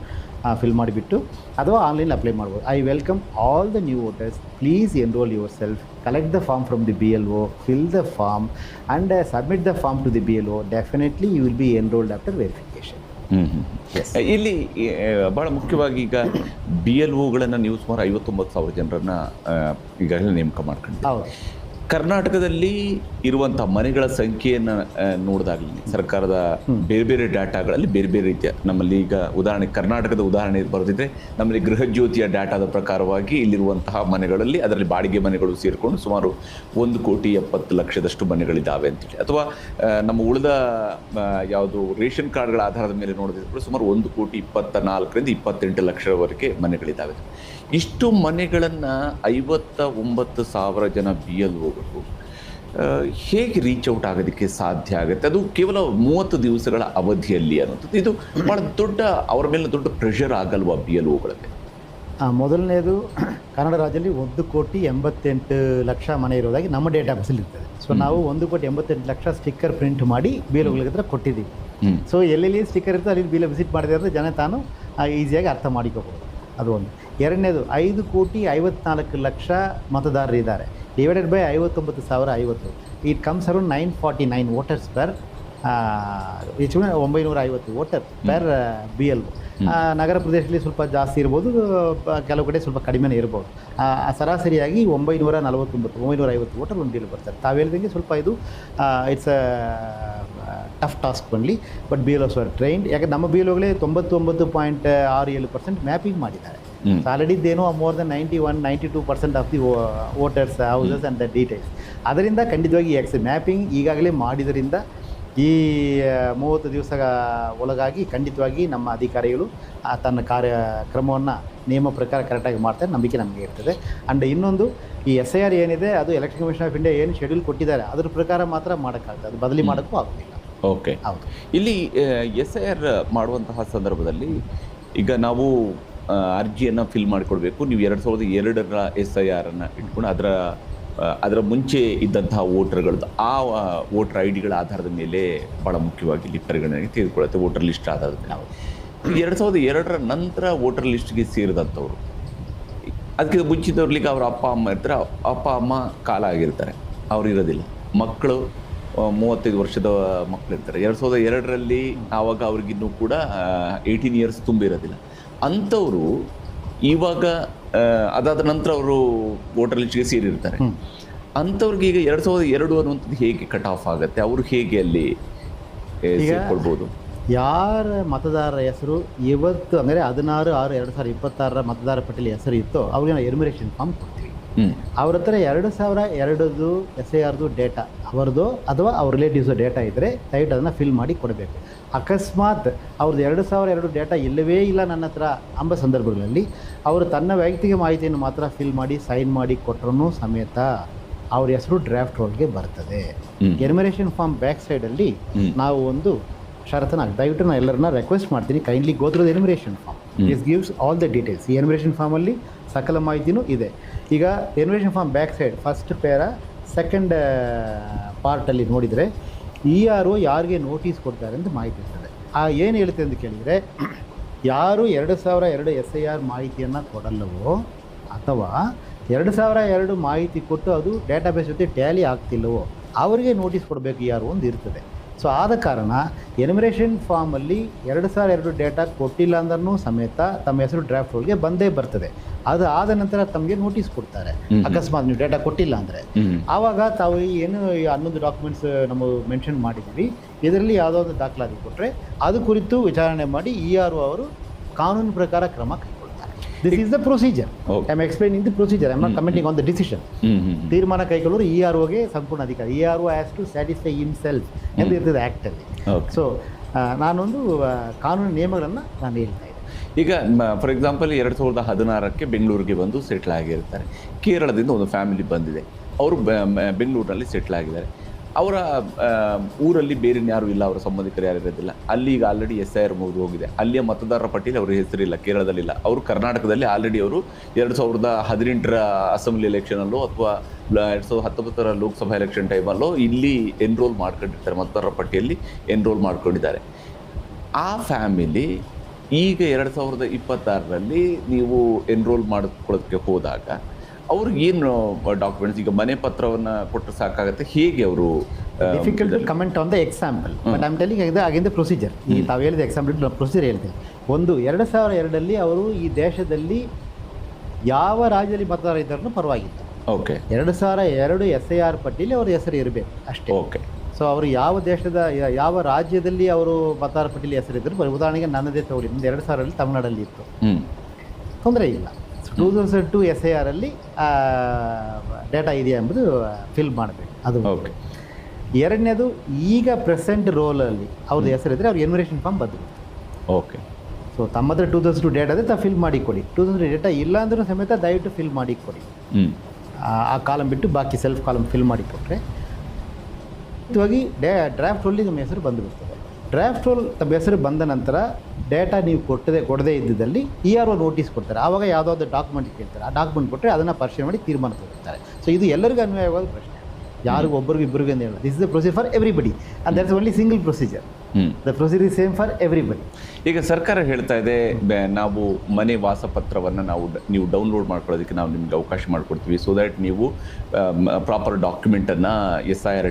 ಫಿಲ್ ಮಾಡಿಬಿಟ್ಟು, ಅಥವಾ ಆನ್ಲೈನ್ ಅಪ್ಲೈ ಮಾಡ್ಬೋದು. I welcome all the new voters, please enrol yourself, collect the form from the BLO, fill the form and submit the form to the BLO. Definitely you will be enrolled after verification. ಇಲ್ಲಿ ಭಾಳ ಮುಖ್ಯವಾಗಿ ಈಗ BLOಗಳನ್ನು ನೀವು ಸುಮಾರು 59,000 ಜನರನ್ನು ಈಗಾಗಲೇ ನೇಮಕ ಮಾಡ್ಕೊಂಡಿದ್ದೀವಿ. ಹೌದು. ಕರ್ನಾಟಕದಲ್ಲಿ ಇರುವಂಥ ಮನೆಗಳ ಸಂಖ್ಯೆಯನ್ನು ನೋಡಿದಾಗಲಿ ಸರ್ಕಾರದ ಬೇರೆ ಬೇರೆ ಡಾಟಾಗಳಲ್ಲಿ ಬೇರೆ ಬೇರೆ ರೀತಿಯ, ನಮ್ಮಲ್ಲಿ ಈಗ ಉದಾಹರಣೆ ಕರ್ನಾಟಕದ ಉದಾಹರಣೆ ಬರೆದಿದ್ರೆ, ನಮ್ಮಲ್ಲಿ ಗೃಹಜ್ಯೋತಿಯ ಡಾಟಾದ ಪ್ರಕಾರವಾಗಿ ಇಲ್ಲಿರುವಂತಹ ಮನೆಗಳಲ್ಲಿ ಅದರಲ್ಲಿ ಬಾಡಿಗೆ ಮನೆಗಳು ಸೇರಿಕೊಂಡು ಸುಮಾರು 1,70,00,000 ಮನೆಗಳಿದ್ದಾವೆ ಅಂತೇಳಿ, ಅಥವಾ ನಮ್ಮ ಉಳಿದ ಯಾವುದು ರೇಷನ್ ಕಾರ್ಡ್ಗಳ ಆಧಾರದ ಮೇಲೆ ನೋಡಿದ್ರೆ ಸುಮಾರು 1,24,28,00,000ವರೆಗೆ ಮನೆಗಳಿದ್ದಾವೆ. ಇಷ್ಟು ಮನೆಗಳನ್ನು 59,000 ಜನ BLOಗಳು ಹೇಗೆ ರೀಚ್ ಔಟ್ ಆಗೋದಕ್ಕೆ ಸಾಧ್ಯ ಆಗುತ್ತೆ? ಅದು ಕೇವಲ 30 ದಿವಸಗಳ ಅವಧಿಯಲ್ಲಿ ಅನ್ನೋದು ಇದು ಭಾಳ ದೊಡ್ಡ, ಅವರ ಮೇಲೆ ದೊಡ್ಡ ಪ್ರೆಷರ್ ಆಗಲ್ವಾ BLOಗಳಿಗೆ? ಮೊದಲನೇದು, ಕನ್ನಡ ರಾಜ್ಯದಲ್ಲಿ 1,88,00,000 ಮನೆ ಇರೋದಾಗಿ ನಮ್ಮ ಡೇಟಾ ಬೇಸಲ್ಲಿ ಇರ್ತದೆ. ಸೊ ನಾವು 1,88,00,000 ಸ್ಟಿಕ್ಕರ್ ಪ್ರಿಂಟ್ ಮಾಡಿ BLOಗಳ ಹತ್ರ ಕೊಟ್ಟಿದ್ದೀವಿ. ಸೊ ಎಲ್ಲೆಲ್ಲಿ ಸ್ಟಿಕ್ಕರ್ ಇರ್ತದೆ ಅಲ್ಲಿ BLO ವಿಸಿಟ್ ಮಾಡಿದ್ರೆ ಅಂದರೆ ಜನ ತಾನು ಈಸಿಯಾಗಿ ಅರ್ಥ ಮಾಡಿಕೋಬೋದು. ಅದು ಒಂದು. ಎರಡನೇದು, 5,54,00,000 ಮತದಾರರು ಇದ್ದಾರೆ. Divided by 59,050, it comes around 949 voters per, 950 voter per BLO. ನಗರ ಪ್ರದೇಶದಲ್ಲಿ ಸ್ವಲ್ಪ ಜಾಸ್ತಿ ಇರ್ಬೋದು, ಕೆಲವು ಕಡೆ ಸ್ವಲ್ಪ ಕಡಿಮೆನೇ ಇರ್ಬೋದು. ಸರಾಸರಿಯಾಗಿ 949 950 ವೋಟರ್ ಒಂದು BLO ಬರ್ತಾರೆ. ತಾವು ಹೇಳಿದಂಗೆ ಸ್ವಲ್ಪ ಇದು ಇಟ್ಸ್ ಟಫ್ ಟಾಸ್ಕ್ ಬರಲಿ, but B L Os are trained. ಯಾಕೆ ನಮ್ಮ ಬಿ ಎಲ್ ಓಗಳೇ 99.67% ಮ್ಯಾಪಿಂಗ್ ಮಾಡಿದ್ದಾರೆ. ಸೊ ಆಲ್ರೆಡಿ ಇದೇನೋ more than 91-92% of the voters houses and the details. ಅದರಿಂದ ಖಂಡಿತವಾಗಿ ಮ್ಯಾಪಿಂಗ್ ಈಗಾಗಲೇ ಮಾಡಿದ್ರಿಂದ ಈ 30 ದಿವಸ ಒಳಗಾಗಿ ಖಂಡಿತವಾಗಿ ನಮ್ಮ ಅಧಿಕಾರಿಗಳು ತನ್ನ ಕಾರ್ಯಕ್ರಮವನ್ನು ನಿಯಮ ಪ್ರಕಾರ ಕರೆಕ್ಟಾಗಿ ಮಾಡ್ತಾರೆ, ನಂಬಿಕೆ ನಮಗೆ ಇರ್ತದೆ. ಆ್ಯಂಡ್ ಇನ್ನೊಂದು, ಈ SIR ಏನಿದೆ ಅದು ಎಲೆಕ್ಷನ್ ಕಮಿಷನ್ ಆಫ್ ಇಂಡಿಯಾ ಏನು ಶೆಡ್ಯೂಲ್ ಕೊಟ್ಟಿದ್ದಾರೆ ಅದ್ರ ಪ್ರಕಾರ ಮಾತ್ರ ಮಾಡೋಕ್ಕಾಗ್ತದೆ, ಅದು ಬದಲಿ ಮಾಡೋಕ್ಕೂ ಆಗೋದಿಲ್ಲ. ಓಕೆ, ಹೌದು. ಇಲ್ಲಿ SIR ಮಾಡುವಂತಹ ಸಂದರ್ಭದಲ್ಲಿ ಈಗ ನಾವು ಅರ್ಜಿಯನ್ನು ಫಿಲ್ ಮಾಡಿಕೊಡ್ಬೇಕು. ನೀವು 2002ರ SIR ಇಟ್ಕೊಂಡು ಅದರ ಮುಂಚೆ ಇದ್ದಂತಹ ವೋಟರ್ಗಳದ್ದು ಆ ವೋಟರ್ ID ಗಳ ಆಧಾರದ ಮೇಲೆ ಭಾಳ ಮುಖ್ಯವಾಗಿ ಇಲ್ಲಿ ಪರಿಗಣನೆಗೆ ತೆಗೆದುಕೊಳ್ಳುತ್ತೆ, ವೋಟರ್ ಲಿಸ್ಟ್ ಆಧಾರದ ಮೇಲೆ. 2002ರ ನಂತರ ವೋಟರ್ ಲಿಸ್ಟ್ಗೆ ಸೇರಿದಂಥವ್ರು, ಅದಕ್ಕೆ ಮುಂಚಿತವ್ರಿಗೆ ಅವ್ರ ಅಪ್ಪ ಅಮ್ಮ ಇರ್ತಾರೆ, ಅಪ್ಪ ಅಮ್ಮ ಕಾಲ ಆಗಿರ್ತಾರೆ, ಅವ್ರು ಇರೋದಿಲ್ಲ, ಮಕ್ಕಳು 35 ವರ್ಷದ ಮಕ್ಕಳು ಇರ್ತಾರೆ. 2002ರಲ್ಲಿ ಆವಾಗ ಅವ್ರಿಗಿನ್ನೂ ಕೂಡ 18 ಇಯರ್ಸ್ ತುಂಬಿರೋದಿಲ್ಲ. ಅಂಥವರು ಇವಾಗ ಅದಾದ ನಂತರ ಅವರು ವೋಟರ್ ಲಿಸ್ಟ್ಗೆ ಸೇರಿರ್ತಾರೆ. ಅಂಥವ್ರಿಗೆ ಈಗ 2002 ಅನ್ನುವಂಥದ್ದು ಹೇಗೆ ಕಟ್ ಆಫ್ ಆಗುತ್ತೆ? ಅವರು ಹೇಗೆ ಅಲ್ಲಿ ಸೇರ್ಕೊಳ್ಬೋದು? ಯಾರ ಮತದಾರರ ಹೆಸರು ಇವತ್ತು ಅಂದರೆ 16/6/2026 ಮತದಾರ ಪಟ್ಟಿಯಲ್ಲಿ ಹೆಸರು ಇತ್ತೋ ಅವ್ರಿಗೆ ನಾವು ಎನ್ಯುಮರೇಷನ್ ಫಾರ್ಮ್ ಕೊಡ್ತೀವಿ. ಅವ್ರ ಹತ್ರ 2002 SIRದು ಡೇಟಾ ಅವರದು ಅಥವಾ ಅವ್ರ ರಿಲೇಟಿವ್ಸ್ ಡೇಟಾ ಇದ್ದರೆ ದಯವಿಟ್ಟು ಅದನ್ನು ಫಿಲ್ ಮಾಡಿ ಕೊಡಬೇಕು. ಅಕಸ್ಮಾತ್ ಅವ್ರದ್ದು 2002 ಡೇಟಾ ಇಲ್ಲವೇ ಇಲ್ಲ ನನ್ನ ಹತ್ರ ಅಂಬ ಸಂದರ್ಭಗಳಲ್ಲಿ ಅವರು ತನ್ನ ವೈಯಕ್ತಿಕ ಮಾಹಿತಿಯನ್ನು ಮಾತ್ರ ಫಿಲ್ ಮಾಡಿ ಸೈನ್ ಮಾಡಿ ಕೊಟ್ಟರೂ ಸಮೇತ ಅವ್ರ ಹೆಸರು ಡ್ರಾಫ್ಟ್ ರೋಲ್ಗೆ ಬರ್ತದೆ. ಎನ್ಯುಮರೇಷನ್ ಫಾರ್ಮ್ ಬ್ಯಾಕ್ ಸೈಡಲ್ಲಿ ನಾವು ಒಂದು ಷರತ್ತನ್ನು ದಯವಿಟ್ಟು ನಾನು ಎಲ್ಲರನ್ನ ರಿಕ್ವೆಸ್ಟ್ ಮಾಡ್ತೀನಿ, kindly go through the enumeration form. This gives all the details. ಈ ಎನ್ಯುಮರೇಷನ್ ಫಾರ್ಮಲ್ಲಿ ಸಕಲ ಮಾಹಿತಿನೂ ಇದೆ. ಈಗ enumeration form back side first ಪೇರ ಸೆಕೆಂಡ್ ಪಾರ್ಟಲ್ಲಿ ನೋಡಿದರೆ ERO ಯಾರಿಗೆ ನೋಟಿಸ್ ಕೊಡ್ತಾರೆ ಅಂತ ಮಾಹಿತಿ ಇರ್ತದೆ. ಏನು ಹೇಳುತ್ತೆ ಅಂತ ಕೇಳಿದರೆ, ಯಾರು 2002 SIR ಮಾಹಿತಿಯನ್ನು ಕೊಡಲ್ಲವೋ ಅಥವಾ 2002 ಮಾಹಿತಿ ಕೊಟ್ಟು ಅದು ಡೇಟಾಬೇಸ್ ಜೊತೆ ಟ್ಯಾಲಿ ಆಗ್ತಿಲ್ಲವೋ ಅವರಿಗೆ ನೋಟಿಸ್ ಕೊಡಬೇಕು ERO ಒಂದು ಇರ್ತದೆ. ಸೊ ಆದ ಕಾರಣ ಎನ್ಯುಮರೇಷನ್ ಫಾರ್ಮಲ್ಲಿ 2002 ಡೇಟಾ ಕೊಟ್ಟಿಲ್ಲ ಅಂದ್ರೂ ಸಮೇತ ತಮ್ಮ ಹೆಸರು ಡ್ರಾಫ್ಟ್ ರೋಲ್ಗೆ ಬಂದೇ ಬರ್ತದೆ. ಅದು ಆದ ನಂತರ ತಮಗೆ ನೋಟಿಸ್ ಕೊಡ್ತಾರೆ. ಅಕಸ್ಮಾತ್ ನೀವು ಡೇಟಾ ಕೊಟ್ಟಿಲ್ಲ ಅಂದರೆ ಆವಾಗ ತಾವು ಏನು 11 ಡಾಕ್ಯುಮೆಂಟ್ಸ್ ನಾವು ಮೆನ್ಷನ್ ಮಾಡಿದ್ವಿ, ಇದರಲ್ಲಿ ಯಾವುದಾದ್ರು ದಾಖಲಾತಿ ಕೊಟ್ಟರೆ ಅದು ಕುರಿತು ವಿಚಾರಣೆ ಮಾಡಿ ERO ಅವರು ಕಾನೂನು ಪ್ರಕಾರ ಕ್ರಮ ಕೈಗೊಳ್ತಾರೆ. This is the procedure. I am explaining the procedure, I am not commenting on the decision. ತೀರ್ಮಾನ ಕೈಗೊಳ್ಳೋರು EROಗೆ ಸಂಪೂರ್ಣ ಅಧಿಕಾರ. ERO has to satisfy himself ಎಂದು ಇರ್ತದೆ ಆ್ಯಕ್ಟಲ್ಲಿ. ಸೊ ನಾನೊಂದು ಕಾನೂನು ನಿಯಮಗಳನ್ನು ನಾನು ಹೇಳ್ತಾ ಇದ್ದೆ. ಈಗ ಫಾರ್ ಎಕ್ಸಾಂಪಲ್ 2016ಕ್ಕೆ ಬೆಂಗಳೂರಿಗೆ ಬಂದು ಸೆಟ್ಲ್ ಆಗಿರ್ತಾರೆ. ಕೇರಳದಿಂದ ಒಂದು ಫ್ಯಾಮಿಲಿ ಬಂದಿದೆ, ಅವರು ಬೆಂಗಳೂರಿನಲ್ಲಿ ಸೆಟ್ಲ್ ಆಗಿದ್ದಾರೆ. ಅವರ ಊರಲ್ಲಿ ಬೇರೆ ಯಾರು ಇಲ್ಲ, ಅವರ ಸಂಬಂಧಿಕರು ಯಾರು ಇರೋದಿಲ್ಲ. ಅಲ್ಲಿ ಈಗ ಆಲ್ರೆಡಿ SIR ಮುಗಿದು ಹೋಗಿದೆ, ಅಲ್ಲಿಯ ಮತದಾರರ ಪಟ್ಟಿಯಲ್ಲಿ ಅವ್ರ ಹೆಸರಿಲ್ಲ, ಕೇರಳದಲ್ಲಿಲ್ಲ. ಅವರು ಕರ್ನಾಟಕದಲ್ಲಿ ಆಲ್ರೆಡಿ ಅವರು 2018ರ ಅಸೆಂಬ್ಲಿ ಎಲೆಕ್ಷನಲ್ಲೋ ಅಥವಾ 2019ರ ಲೋಕಸಭಾ ಎಲೆಕ್ಷನ್ ಟೈಮಲ್ಲೋ ಇಲ್ಲಿ ಎನ್ರೋಲ್ ಮಾಡ್ಕೊಂಡಿರ್ತಾರೆ, ಮತದಾರರ ಪಟ್ಟಿಯಲ್ಲಿ ಎನ್ರೋಲ್ ಮಾಡ್ಕೊಂಡಿದ್ದಾರೆ. ಆ ಫ್ಯಾಮಿಲಿ ಈಗ 2026ರಲ್ಲಿ ನೀವು ಎನ್ರೋಲ್ ಮಾಡಿಕೊಳ್ಳೋದಕ್ಕೆ ಹೋದಾಗ ಅವ್ರಿಗೇನು ಡಾಕ್ಯುಮೆಂಟ್ಸ್, ಈಗ ಮನೆ ಪತ್ರವನ್ನು ಕೊಟ್ಟರೆ ಸಾಕಾಗುತ್ತೆ, ಹೇಗೆ ಅವರು? Difficult to comment on the example, but I'm telling again the procedure. ಈಗ ತಾವು ಹೇಳಿದ ಎಕ್ಸಾಂಪಲ್ ಪ್ರೊಸೀಜರ್ ಹೇಳ್ತೀನಿ. ಒಂದು 2002ರಲ್ಲಿ ಅವರು ಈ ದೇಶದಲ್ಲಿ ಯಾವ ರಾಜ್ಯದಲ್ಲಿ ಮತದಾರ ಇದ್ದಾರೂ ಪರವಾಗಿಲ್ಲ. ಓಕೆ, 2002 SIR ಪಟ್ಟಿಯಲ್ಲಿ ಅವ್ರ ಹೆಸರು ಇರಬೇಕು ಅಷ್ಟೇ. ಓಕೆ. ಸೊ ಅವರು ಯಾವ ದೇಶದ ಯಾವ ರಾಜ್ಯದಲ್ಲಿ ಅವರು ಮತದಾರ ಪಟ್ಟಿಯಲ್ಲಿ ಹೆಸರಿದ್ದರು, ಉದಾಹರಣೆಗೆ ನನ್ನದೇ ತಗೊಳ್ಳಿ, 2000ರಲ್ಲಿ ತಮಿಳುನಾಡಲ್ಲಿ ಇತ್ತು, ತೊಂದರೆ ಇಲ್ಲ. 2002 SIRಲ್ಲಿ ಡೇಟಾ ಇದೆಯಾ ಎಂಬುದು ಫಿಲ್ ಮಾಡಬೇಕು, ಅದು ಓಕೆ. ಎರಡನೇದು, ಈಗ ಪ್ರೆಸೆಂಟ್ ರೋಲಲ್ಲಿ ಅವ್ರದ್ದು ಹೆಸರಿದ್ದರೆ ಅವ್ರಿಗೆ ಎನ್ಯುಮರೇಷನ್ ಫಾರ್ಮ್ ಬಂದುಬಿಡುತ್ತೆ. ಓಕೆ. ಸೊ ತಮ್ಮ ಹತ್ರ 2002 ಡೇಟಾ ಇದೆ, ತಾವು ಫಿಲ್ ಮಾಡಿ ಕೊಡಿ. 2002 ಡೇಟಾ ಇಲ್ಲ ಅಂದ್ರೂ ಸಮೇತ ದಯವಿಟ್ಟು ಫಿಲ್ ಮಾಡಿ ಕೊಡಿ. ಆ ಕಾಲಮ್ ಬಿಟ್ಟು ಬಾಕಿ ಸೆಲ್ಫ್ ಕಾಲಮ್ ಫಿಲ್ ಮಾಡಿ ಕೊಟ್ಟರೆ ಡ್ರಾಫ್ಟ್ ರೋಲಿಗೆ ನಮ್ಮ ಹೆಸರು ಬಂದುಬಿಡ್ತದೆ. ಡ್ರಾಫ್ಟ್ ರೋಲ್ ತಮ್ಮ ಹೆಸರು ಬಂದ ನಂತರ ಡೇಟಾ ನೀವು ಕೊಡದೇ ಇದ್ದಿದ್ದಲ್ಲಿ ERO ನೋಟಿಸ್ ಕೊಡ್ತಾರೆ. ಆವಾಗ ಯಾವುದಾದ್ರು ಡಾಕ್ಯುಮೆಂಟ್ ಕೇಳ್ತಾರೆ, ಆ ಡಾಕ್ಯುಮೆಂಟ್ ಕೊಟ್ಟರೆ ಅದನ್ನು ಪರಿಶೀಲನೆ ಮಾಡಿ ತೀರ್ಮಾನ ತಗೊಳ್ತಾರೆ. ಸೊ ಇದು ಎಲ್ಲರಿಗೂ ಅನ್ವಯವಾದ ಪ್ರಶ್ನೆ, ಯಾರಿಗೂ ಒಬ್ಬರಿಗೆ ಇಬ್ಬರಿಗೂ ಅಂತ ಹೇಳೋದು. This is the procedure for everybody and that's only single procedure. The procedure is same for everybody. ಈಗ ಸರ್ಕಾರ ಹೇಳ್ತಾ ಇದೆ, ನಾವು ಮನೆ ವಾಸಪತ್ರವನ್ನು ನೀವು ಡೌನ್ಲೋಡ್ ಮಾಡ್ಕೊಳ್ಳೋದಕ್ಕೆ ನಾವು ನಿಮ್ಗೆ ಅವಕಾಶ ಮಾಡಿಕೊಡ್ತೀವಿ, ಸೊ ದ್ಯಾಟ್ ನೀವು ಪ್ರಾಪರ್ ಡಾಕ್ಯುಮೆಂಟನ್ನು SIR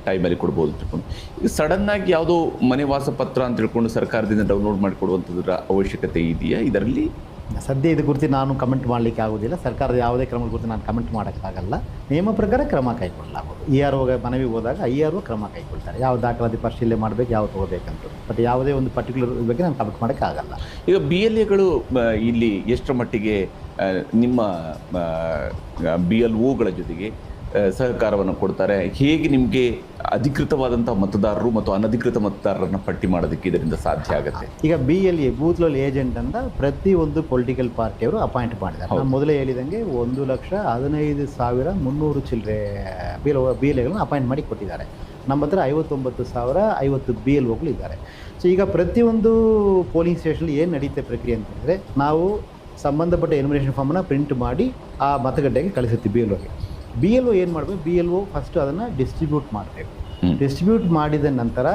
ಟೈಮಲ್ಲಿ ಕೊಡ್ಬೋದು ತಿಳ್ಕೊಂಡು. ಈಗ ಸಡನ್ನಾಗಿ ಯಾವುದೋ ಮನೆ ವಾಸಪತ್ರ ಅಂತ ತಿಳ್ಕೊಂಡು ಸರ್ಕಾರದಿಂದ ಡೌನ್ಲೋಡ್ ಮಾಡಿಕೊಡುವಂಥದ್ರ ಅವಶ್ಯಕತೆ ಇದೆಯಾ ಇದರಲ್ಲಿ? ಸದ್ಯ ಇದು ಕುರಿತು ನಾನು ಕಮೆಂಟ್ ಮಾಡಲಿಕ್ಕೆ ಆಗೋದಿಲ್ಲ. ಸರ್ಕಾರದ ಯಾವುದೇ ಕ್ರಮದ ಕುರಿತು ನಾನು ಕಮೆಂಟ್ ಮಾಡೋಕ್ಕಾಗಲ್ಲ. ನಿಯಮ ಪ್ರಕಾರ ಕ್ರಮ ಕೈಗೊಳ್ಳಲಾಗೋದು. ERO ಮನವಿ ಹೋದಾಗ ERO ಕ್ರಮ ಕೈಗೊಳ್ತಾರೆ, ಯಾವ ದಾಖಲಾತಿ ಪರಿಶೀಲನೆ ಮಾಡಬೇಕು, ಯಾವ ತೊಗೋಬೇಕಂತ. ಬಟ್ ಯಾವುದೇ ಒಂದು ಪರ್ಟಿಕ್ಯುಲರ್ ಬಗ್ಗೆ ನಾನು ಕಮೆಂಟ್ ಮಾಡೋಕ್ಕಾಗಲ್ಲ. ಈಗ BLAಗಳು ಇಲ್ಲಿ ಎಷ್ಟರ ಮಟ್ಟಿಗೆ ನಿಮ್ಮ BLOಗಳ ಜೊತೆಗೆ ಸಹಕಾರವನ್ನು ಕೊಡ್ತಾರೆ? ಹೇಗೆ ನಿಮಗೆ ಅಧಿಕೃತವಾದಂಥ ಮತದಾರರು ಮತ್ತು ಅನಧಿಕೃತ ಮತದಾರರನ್ನು ಪಟ್ಟಿ ಮಾಡೋದಕ್ಕೆ ಇದರಿಂದ ಸಾಧ್ಯ ಆಗುತ್ತೆ? ಈಗ BLA ಬೂತ್ ಲೆವೆಲ್ ಏಜೆಂಟ್ ಅಂತ ಪ್ರತಿಯೊಂದು ಪೊಲಿಟಿಕಲ್ ಪಾರ್ಟಿಯವರು ಅಪಾಯಿಂಟ್ ಮಾಡಿದ್ದಾರೆ. ನಾನು ಮೊದಲೇ ಹೇಳಿದಂಗೆ 1,15,300 ಚಿಲ್ಲರೆ BLAಗಳನ್ನು ಅಪಾಯಿಂಟ್ ಮಾಡಿ ಕೊಟ್ಟಿದ್ದಾರೆ. ನಮ್ಮ ಹತ್ರ 59,050 BLOಗಳು ಇದ್ದಾರೆ. ಸೊ ಈಗ ಪ್ರತಿಯೊಂದು ಪೋಲಿಂಗ್ ಸ್ಟೇಷನಲ್ಲಿ ಏನು ನಡೀತೆ ಪ್ರಕ್ರಿಯೆ ಅಂತಂದರೆ, ನಾವು ಸಂಬಂಧಪಟ್ಟ ಎನ್ಯುಮರೇಷನ್ ಫಾರ್ಮನ್ನು ಪ್ರಿಂಟ್ ಮಾಡಿ ಆ ಮತಗಟ್ಟೆಗೆ ಕಳಿಸುತ್ತೀವಿ BLOಗೆ. BLO ಏನು ಮಾಡಬೇಕು, BLO ಫಸ್ಟು ಅದನ್ನು ಡಿಸ್ಟ್ರಿಬ್ಯೂಟ್ ಮಾಡಬೇಕು. ಡಿಸ್ಟ್ರಿಬ್ಯೂಟ್ ಮಾಡಿದ ನಂತರ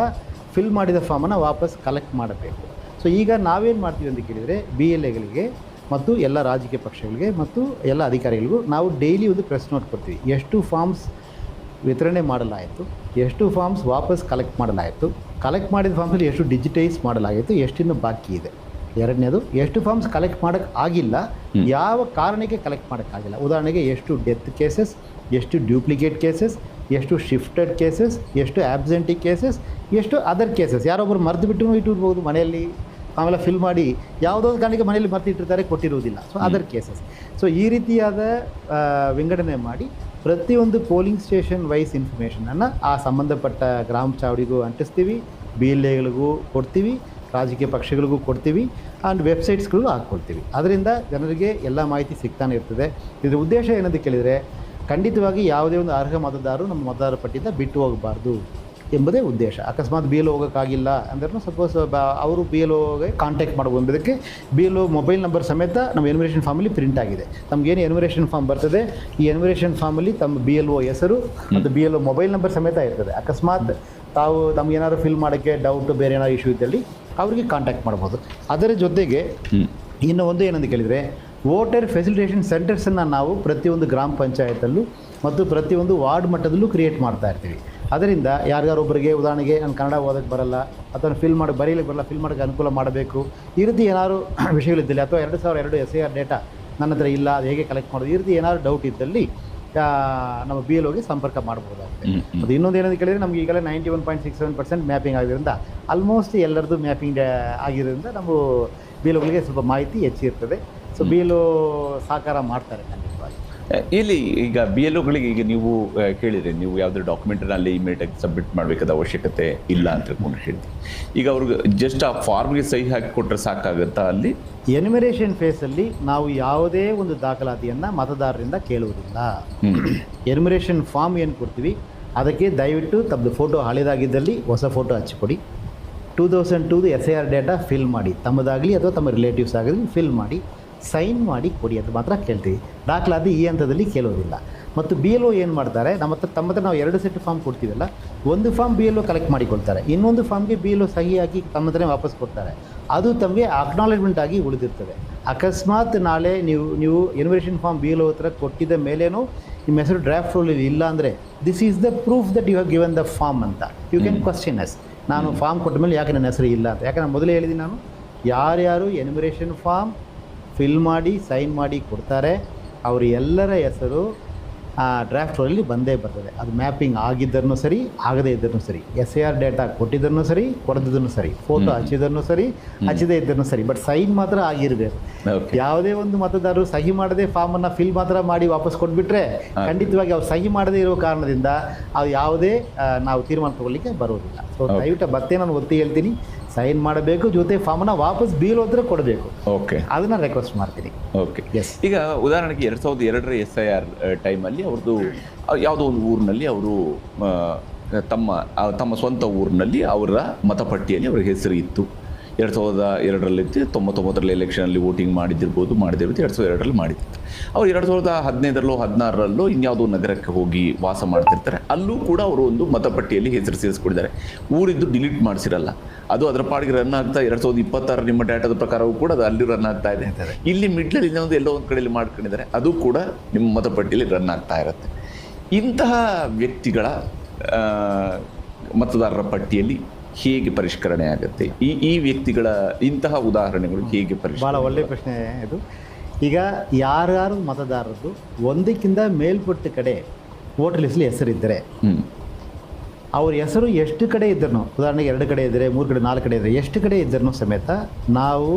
ಫಿಲ್ ಮಾಡಿದ ಫಾರ್ಮನ್ನು ವಾಪಸ್ ಕಲೆಕ್ಟ್ ಮಾಡಬೇಕು. ಸೊ ಈಗ ನಾವೇನು ಮಾಡ್ತೀವಿ ಅಂತ ಕೇಳಿದರೆ, BLAಗಳಿಗೆ ಮತ್ತು ಎಲ್ಲ ರಾಜಕೀಯ ಪಕ್ಷಗಳಿಗೆ ಮತ್ತು ಎಲ್ಲ ಅಧಿಕಾರಿಗಳಿಗೂ ನಾವು ಡೈಲಿ ಒಂದು ಪ್ರೆಸ್ ನೋಟ್ ಕೊಡ್ತೀವಿ. ಎಷ್ಟು ಫಾರ್ಮ್ಸ್ ವಿತರಣೆ ಮಾಡಲಾಯಿತು, ಎಷ್ಟು ಫಾರ್ಮ್ಸ್ ವಾಪಸ್ ಕಲೆಕ್ಟ್ ಮಾಡಲಾಯಿತು, ಕಲೆಕ್ಟ್ ಮಾಡಿದ ಫಾರ್ಮ್ಸಲ್ಲಿ ಎಷ್ಟು ಡಿಜಿಟೈಸ್ ಮಾಡಲಾಗಿತ್ತು, ಎಷ್ಟಿನ್ನು ಬಾಕಿ ಇದೆ. ಎರಡನೇದು, ಎಷ್ಟು ಫಾರ್ಮ್ಸ್ ಕಲೆಕ್ಟ್ ಮಾಡೋಕ್ಕೆ ಆಗಿಲ್ಲ, ಯಾವ ಕಾರಣಕ್ಕೆ ಕಲೆಕ್ಟ್ ಮಾಡೋಕ್ಕಾಗಿಲ್ಲ. ಉದಾಹರಣೆಗೆ ಎಷ್ಟು ಡೆತ್ ಕೇಸಸ್, ಎಷ್ಟು ಡ್ಯೂಪ್ಲಿಕೇಟ್ ಕೇಸಸ್, ಎಷ್ಟು ಶಿಫ್ಟೆಡ್ ಕೇಸಸ್, ಎಷ್ಟು ಆಬ್ಸೆಂಟಿ ಕೇಸಸ್, ಎಷ್ಟು ಅದರ್ ಕೇಸಸ್. ಯಾರೊಬ್ಬರು ಮರೆತು ಬಿಟ್ಟು ಇಟ್ಟಿರ್ಬೋದು ಮನೆಯಲ್ಲಿ, ಆಮೇಲೆ ಫಿಲ್ ಮಾಡಿ ಯಾವುದೋ ಒಂದು ಕಾರಣಕ್ಕೆ ಮನೆಯಲ್ಲಿ ಮರೆತಿಟ್ಟಿರ್ತಾರೆ, ಕೊಟ್ಟಿರುವುದಿಲ್ಲ. So other cases. ಸೊ ಈ ರೀತಿಯಾದ ವಿಂಗಡಣೆ ಮಾಡಿ ಪ್ರತಿಯೊಂದು ಪೋಲಿಂಗ್ ಸ್ಟೇಷನ್ ವೈಸ್ ಇನ್ಫಾರ್ಮೇಷನನ್ನು ಆ ಸಂಬಂಧಪಟ್ಟ ಗ್ರಾಮ ಚಾವಡಿಗೂ ಅಂಟಿಸ್ತೀವಿ, BLAಗಳಿಗೂ ಕೊಡ್ತೀವಿ, ರಾಜಕೀಯ ಪಕ್ಷಗಳಿಗೂ ಕೊಡ್ತೀವಿ, ಆ್ಯಂಡ್ ವೆಬ್ಸೈಟ್ಸ್ಗಳಿಗೂ ಹಾಕ್ಕೊಳ್ತೀವಿ. ಅದರಿಂದ ಜನರಿಗೆ ಎಲ್ಲ ಮಾಹಿತಿ ಸಿಗ್ತಾನೆ ಇರ್ತದೆ. ಇದರ ಉದ್ದೇಶ ಏನಂತ ಕೇಳಿದರೆ, ಖಂಡಿತವಾಗಿ ಯಾವುದೇ ಒಂದು ಅರ್ಹ ಮತದಾರರು ನಮ್ಮ ಮತದಾರರ ಪಟ್ಟಿಯಿಂದ ಬಿಟ್ಟು ಹೋಗಬಾರ್ದು ಎಂಬುದೇ ಉದ್ದೇಶ. ಅಕಸ್ಮಾತ್ BLO ಹೋಗೋಕ್ಕಾಗಿಲ್ಲ ಅಂದ್ರೂ ಸಪೋಸ್ ಅವರು BLOಗೆ ಕಾಂಟ್ಯಾಕ್ಟ್ ಮಾಡ್ಬೋದು ಎಂಬುದಕ್ಕೆ BLO ಮೊಬೈಲ್ ನಂಬರ್ ಸಮೇತ ನಮ್ಮ ಎನ್ಯುಮರೇಷನ್ ಫಾರ್ಮಲ್ಲಿ ಪ್ರಿಂಟ್ ಆಗಿದೆ. ನಮಗೇನು ಎನ್ಯುಮರೇಷನ್ ಫಾರ್ಮ್ ಬರ್ತದೆ, ಈ ಎನ್ಯುಮರೇಷನ್ ಫಾರ್ಮಲ್ಲಿ ತಮ್ಮ BLO ಹೆಸರು ಮತ್ತು BLO ಮೊಬೈಲ್ ನಂಬರ್ ಸಮೇತ ಇರ್ತದೆ. ಅಕಸ್ಮಾತ್ ತಾವು ನಮಗೇನಾದ್ರು ಫಿಲ್ ಮಾಡೋಕ್ಕೆ ಡೌಟು, ಬೇರೆ ಏನಾದ್ರು ಇಶ್ಯೂ ಇದ್ದಲ್ಲಿ ಅವರಿಗೆ ಕಾಂಟ್ಯಾಕ್ಟ್ ಮಾಡ್ಬೋದು. ಅದರ ಜೊತೆಗೆ ಇನ್ನು ಒಂದು ಏನಂತ ಕೇಳಿದರೆ, ವೋಟರ್ ಫೆಸಿಲಿಟೇಷನ್ ಸೆಂಟರ್ಸನ್ನು ನಾವು ಪ್ರತಿಯೊಂದು ಗ್ರಾಮ ಪಂಚಾಯತಲ್ಲೂ ಮತ್ತು ಪ್ರತಿಯೊಂದು ವಾರ್ಡ್ ಮಟ್ಟದಲ್ಲೂ ಕ್ರಿಯೇಟ್ ಮಾಡ್ತಾ ಇರ್ತೀವಿ. ಅದರಿಂದ ಯಾರಿಗಾರೊಬ್ಬರಿಗೆ, ಉದಾಹರಣೆಗೆ ನಾನು ಕನ್ನಡ ಓದೋಕ್ಕೆ ಬರಲ್ಲ ಅಥವಾ ಫಿಲ್ ಮಾಡಿ ಬರೀಲಿಕ್ಕೆ ಬರಲ್ಲ, ಫಿಲ್ ಮಾಡೋಕ್ಕೆ ಅನುಕೂಲ ಮಾಡಬೇಕು, ಈ ರೀತಿ ಏನಾದ್ರು ವಿಷಯಗಳಿದ್ದಲ್ಲಿ, ಅಥವಾ 2002 SIR ಡೇಟಾ ನನ್ನ ಹತ್ರ ಇಲ್ಲ, ಅದು ಹೇಗೆ ಕಲೆಕ್ಟ್ ಮಾಡೋದು, ಈ ರೀತಿ ಏನಾದ್ರು ಡೌಟ್ ಇದ್ದಲ್ಲಿ ನಮ್ಮ BLOಗೆ ಸಂಪರ್ಕ ಮಾಡ್ಬೋದಾಗುತ್ತೆ. ಅದು ಇನ್ನೊಂದು ಏನಂತ ಕೇಳಿದರೆ, ನಮಗೆ ಈಗಲೇ 91.67% ಮ್ಯಾಪಿಂಗ್ ಆಗಿರೋದ್ರಿಂದ ಆಲ್ಮೋಸ್ಟ್ ಎಲ್ಲರದ್ದು ಮ್ಯಾಪಿಂಗ್ ಆಗಿರೋದ್ರಿಂದ ನಮ್ಮ BLOಗಳಿಗೆ ಸ್ವಲ್ಪ ಮಾಹಿತಿ ಹೆಚ್ಚಿರ್ತದೆ. ಸೊ BLO ಸಹಕಾರ ಮಾಡ್ತಾರೆ ಖಂಡಿತವಾಗಿ. ಇಲ್ಲಿ ಈಗ BLOಗಳಿಗೆ ಈಗ ನೀವು ಕೇಳಿದರೆ, ನೀವು ಯಾವುದೇ ಡಾಕ್ಯುಮೆಂಟಲ್ಲಿ ಇಮಿಡಿಯೇಟಾಗಿ ಸಬ್ಮಿಟ್ ಮಾಡಬೇಕಾದ ಅವಶ್ಯಕತೆ ಇಲ್ಲ ಅಂತ ಹೇಳ್ಕೊಂಡು ಹೇಳ್ತೀವಿ. ಈಗ ಅವ್ರಿಗೆ ಜಸ್ಟ್ ಆ ಫಾರ್ಮ್ಗೆ ಸಹಿ ಹಾಕಿ ಕೊಟ್ಟರೆ ಸಾಕಾಗುತ್ತಾ? ಅಲ್ಲಿ ಎನ್ಯುಮರೇಷನ್ ಫೇಸಲ್ಲಿ ನಾವು ಯಾವುದೇ ಒಂದು ದಾಖಲಾತಿಯನ್ನು ಮತದಾರರಿಂದ ಕೇಳುವುದಿಲ್ಲ. ಎನ್ಯುಮರೇಷನ್ ಫಾರ್ಮ್ ಏನು ಕೊಡ್ತೀವಿ ಅದಕ್ಕೆ ದಯವಿಟ್ಟು ತಮ್ಮದು ಫೋಟೋ ಹಳೆದಾಗಿದ್ದಲ್ಲಿ ಹೊಸ ಫೋಟೋ ಹಚ್ಚಿಕೊಡಿ. 2002 SIR ಡೇಟಾ ಫಿಲ್ ಮಾಡಿ, ತಮ್ಮದಾಗಲಿ ಅಥವಾ ತಮ್ಮ ರಿಲೇಟಿವ್ಸ್ ಆಗಲಿ ಫಿಲ್ ಮಾಡಿ, ಸೈನ್ ಮಾಡಿ ಕೊಡಿ ಅಂತ ಮಾತ್ರ ಕೇಳ್ತೀವಿ. ದಾಖಲಾತಿ ಈ ಹಂತದಲ್ಲಿ ಕೇಳೋದಿಲ್ಲ. ಮತ್ತು BLO ಏನು ಮಾಡ್ತಾರೆ, ತಮ್ಮ ಹತ್ರ ನಾವು 2 ಸೆಟ್ ಫಾರ್ಮ್ ಕೊಡ್ತೀವಲ್ಲ, ಒಂದು ಫಾರ್ಮ್ BLO ಕಲೆಕ್ಟ್ ಮಾಡಿಕೊಳ್ತಾರೆ, ಇನ್ನೊಂದು ಫಾರ್ಮ್ಗೆ BLO ಸಹಿ ಹಾಕಿ ತಮ್ಮ ಹತ್ರನೇ ವಾಪಸ್ ಕೊಡ್ತಾರೆ. ಅದು ತಮಗೆ ಅಕ್ನಾಲೆಜ್ಮೆಂಟ್ ಆಗಿ ಉಳಿದಿರ್ತದೆ. ಅಕಸ್ಮಾತ್ ನಾಳೆ ನೀವು ಎನ್ಯುಮರೇಷನ್ ಫಾರ್ಮ್ BLO ಹತ್ರ ಕೊಟ್ಟಿದ್ದ ಮೇಲೇನೂ ನಿಮ್ಮ ಹೆಸರು ಡ್ರಾಫ್ಟ್ ರೋಲಲ್ಲಿ ಇಲ್ಲ ಅಂದರೆ, this is the proof that you have given the form ಅಂತ. ಯು ಕ್ಯಾನ್ ಕ್ವಶ್ಚನ್ ಅಸ್, ನಾನು ಫಾರ್ಮ್ ಕೊಟ್ಟ ಮೇಲೆ ಯಾಕೆ ನನ್ನ ಹೆಸರು ಇಲ್ಲ ಅಂತ. ಯಾಕೆ ನಾನು ಮೊದಲೇ ಹೇಳಿದ್ದೀನಿ, ನಾನು ಯಾರ್ಯಾರು ಎನ್ಯುಮರೇಷನ್ ಫಾರ್ಮ್ ಫಿಲ್ ಮಾಡಿ ಸೈನ್ ಮಾಡಿ ಕೊಡ್ತಾರೆ ಅವರು ಎಲ್ಲರ ಹೆಸರು ಡ್ರಾಫ್ಟ್ ರೋಲಲ್ಲಿ ಬಂದೇ ಬರ್ತದೆ. ಅದು ಮ್ಯಾಪಿಂಗ್ ಆಗಿದ್ದರೂ ಸರಿ, ಆಗದೇ ಇದ್ದರೂ ಸರಿ, SIR ಡೇಟಾ ಕೊಟ್ಟಿದ್ದನ್ನು ಸರಿ, ಕೊಡದಿದ್ದನ್ನು ಸರಿ, ಫೋಟೋ ಹಚ್ಚಿದ್ದನ್ನು ಸರಿ, ಹಚ್ಚದೇ ಇದ್ದನ್ನು ಸರಿ, ಬಟ್ ಸೈನ್ ಮಾತ್ರ ಆಗಿರಬೇಕು. ಯಾವುದೇ ಒಂದು ಮತದಾರರು ಸಹಿ ಮಾಡದೆ ಫಾರ್ಮನ್ನು ಫಿಲ್ ಮಾತ್ರ ಮಾಡಿ ವಾಪಸ್ ಕೊಟ್ಬಿಟ್ರೆ, ಖಂಡಿತವಾಗಿ ಅವ್ರು ಸಹಿ ಮಾಡದೇ ಇರೋ ಕಾರಣದಿಂದ ಅದು ಯಾವುದೇ ನಾವು ತೀರ್ಮಾನ ತಗೊಳ್ಳಿಕ್ಕೆ ಬರೋದಿಲ್ಲ. ಸೊ ದಯವಿಟ್ಟು ಮತ್ತೆ ನಾನು ಒತ್ತಿ ಹೇಳ್ತೀನಿ, ಸೈನ್ ಮಾಡಬೇಕು, ಜೊತೆ ಫಾರ್ಮನ್ನು ವಾಪಸ್ BLO ಹತ್ರ ಕೊಡಬೇಕು. ಓಕೆ, ಅದನ್ನು ರಿಕ್ವೆಸ್ಟ್ ಮಾಡ್ತೀನಿ. Okay, yes. ಈಗ ಉದಾಹರಣೆಗೆ 2002 SIR ಟೈಮಲ್ಲಿ ಅವ್ರದ್ದು ಯಾವುದೋ ಒಂದು ಊರಿನಲ್ಲಿ ಅವರು ತಮ್ಮ ಸ್ವಂತ ಊರಿನಲ್ಲಿ ಅವರ ಮತಪಟ್ಟಿಯಲ್ಲಿ ಅವರ ಹೆಸರು ಇತ್ತು. 2002 99ರಲ್ಲಿ ಎಲೆಕ್ಷನಲ್ಲಿ ವೋಟಿಂಗ್ ಮಾಡಿದ್ದಿರ್ಬೋದು, 2002ರಲ್ಲಿ ಮಾಡಿದ್ದಿತ್ತು. ಅವ್ರು 2015 16 ಇನ್ಯಾವುದೋ ನಗರಕ್ಕೆ ಹೋಗಿ ವಾಸ ಮಾಡ್ತಿರ್ತಾರೆ. ಅಲ್ಲೂ ಕೂಡ ಅವರು ಒಂದು ಮತಪಟ್ಟಿಯಲ್ಲಿ ಹೆಸರು ಸೇರಿಸ್ಕೊಂಡಿದ್ದಾರೆ. ಊರಿದ್ದು ಡಿಲೀಟ್ ಮಾಡಿಸಿರಲ್ಲ, ಅದು ಅದರ ಪಾಡಿಗೆ ರನ್ ಆಗ್ತಾ 2026 ನಿಮ್ಮ ಡೇಟಾದ ಪ್ರಕಾರವೂ ಕೂಡ ಅದು ಅಲ್ಲಿ ರನ್ ಆಗ್ತಾ ಇದೆ. ಇಲ್ಲಿ ಮಿಡ್ಲಲ್ಲಿ ಇನ್ನೊಂದು ಎಲ್ಲೋ ಒಂದು ಕಡೆಯಲ್ಲಿ ಮಾಡ್ಕೊಂಡಿದ್ದಾರೆ, ಅದು ಕೂಡ ನಿಮ್ಮ ಮತಪಟ್ಟಿಯಲ್ಲಿ ರನ್ ಆಗ್ತಾ ಇರುತ್ತೆ. ಇಂತಹ ವ್ಯಕ್ತಿಗಳ ಮತದಾರರ ಪಟ್ಟಿಯಲ್ಲಿ ಹೇಗೆ ಪರಿಷ್ಕರಣೆ ಆಗುತ್ತೆ? ಈ ವ್ಯಕ್ತಿಗಳ ಇಂತಹ ಉದಾಹರಣೆಗಳು ಹೇಗೆ ಭಾಳ ಪರಿಷ್ಕರಣೆ? ಒಳ್ಳೆಯ ಪ್ರಶ್ನೆ ಇದು. ಈಗ ಯಾರ್ಯಾರು ಮತದಾರರದ್ದು ಒಂದಕ್ಕಿಂತ ಮೇಲ್ಪಟ್ಟ ಕಡೆ ವೋಟರ್ ಲಿಸ್ಟ್ಲಿ ಹೆಸರಿದ್ದರೆ ಅವ್ರ ಹೆಸರು ಎಷ್ಟು ಕಡೆ ಇದ್ದರೂ, ಉದಾಹರಣೆಗೆ 2 ಕಡೆ ಇದ್ದರೆ, 3 ಕಡೆ, 4 ಕಡೆ ಇದ್ದರೆ, ಎಷ್ಟು ಕಡೆ ಇದ್ದರೂ ಸಮೇತ ನಾವು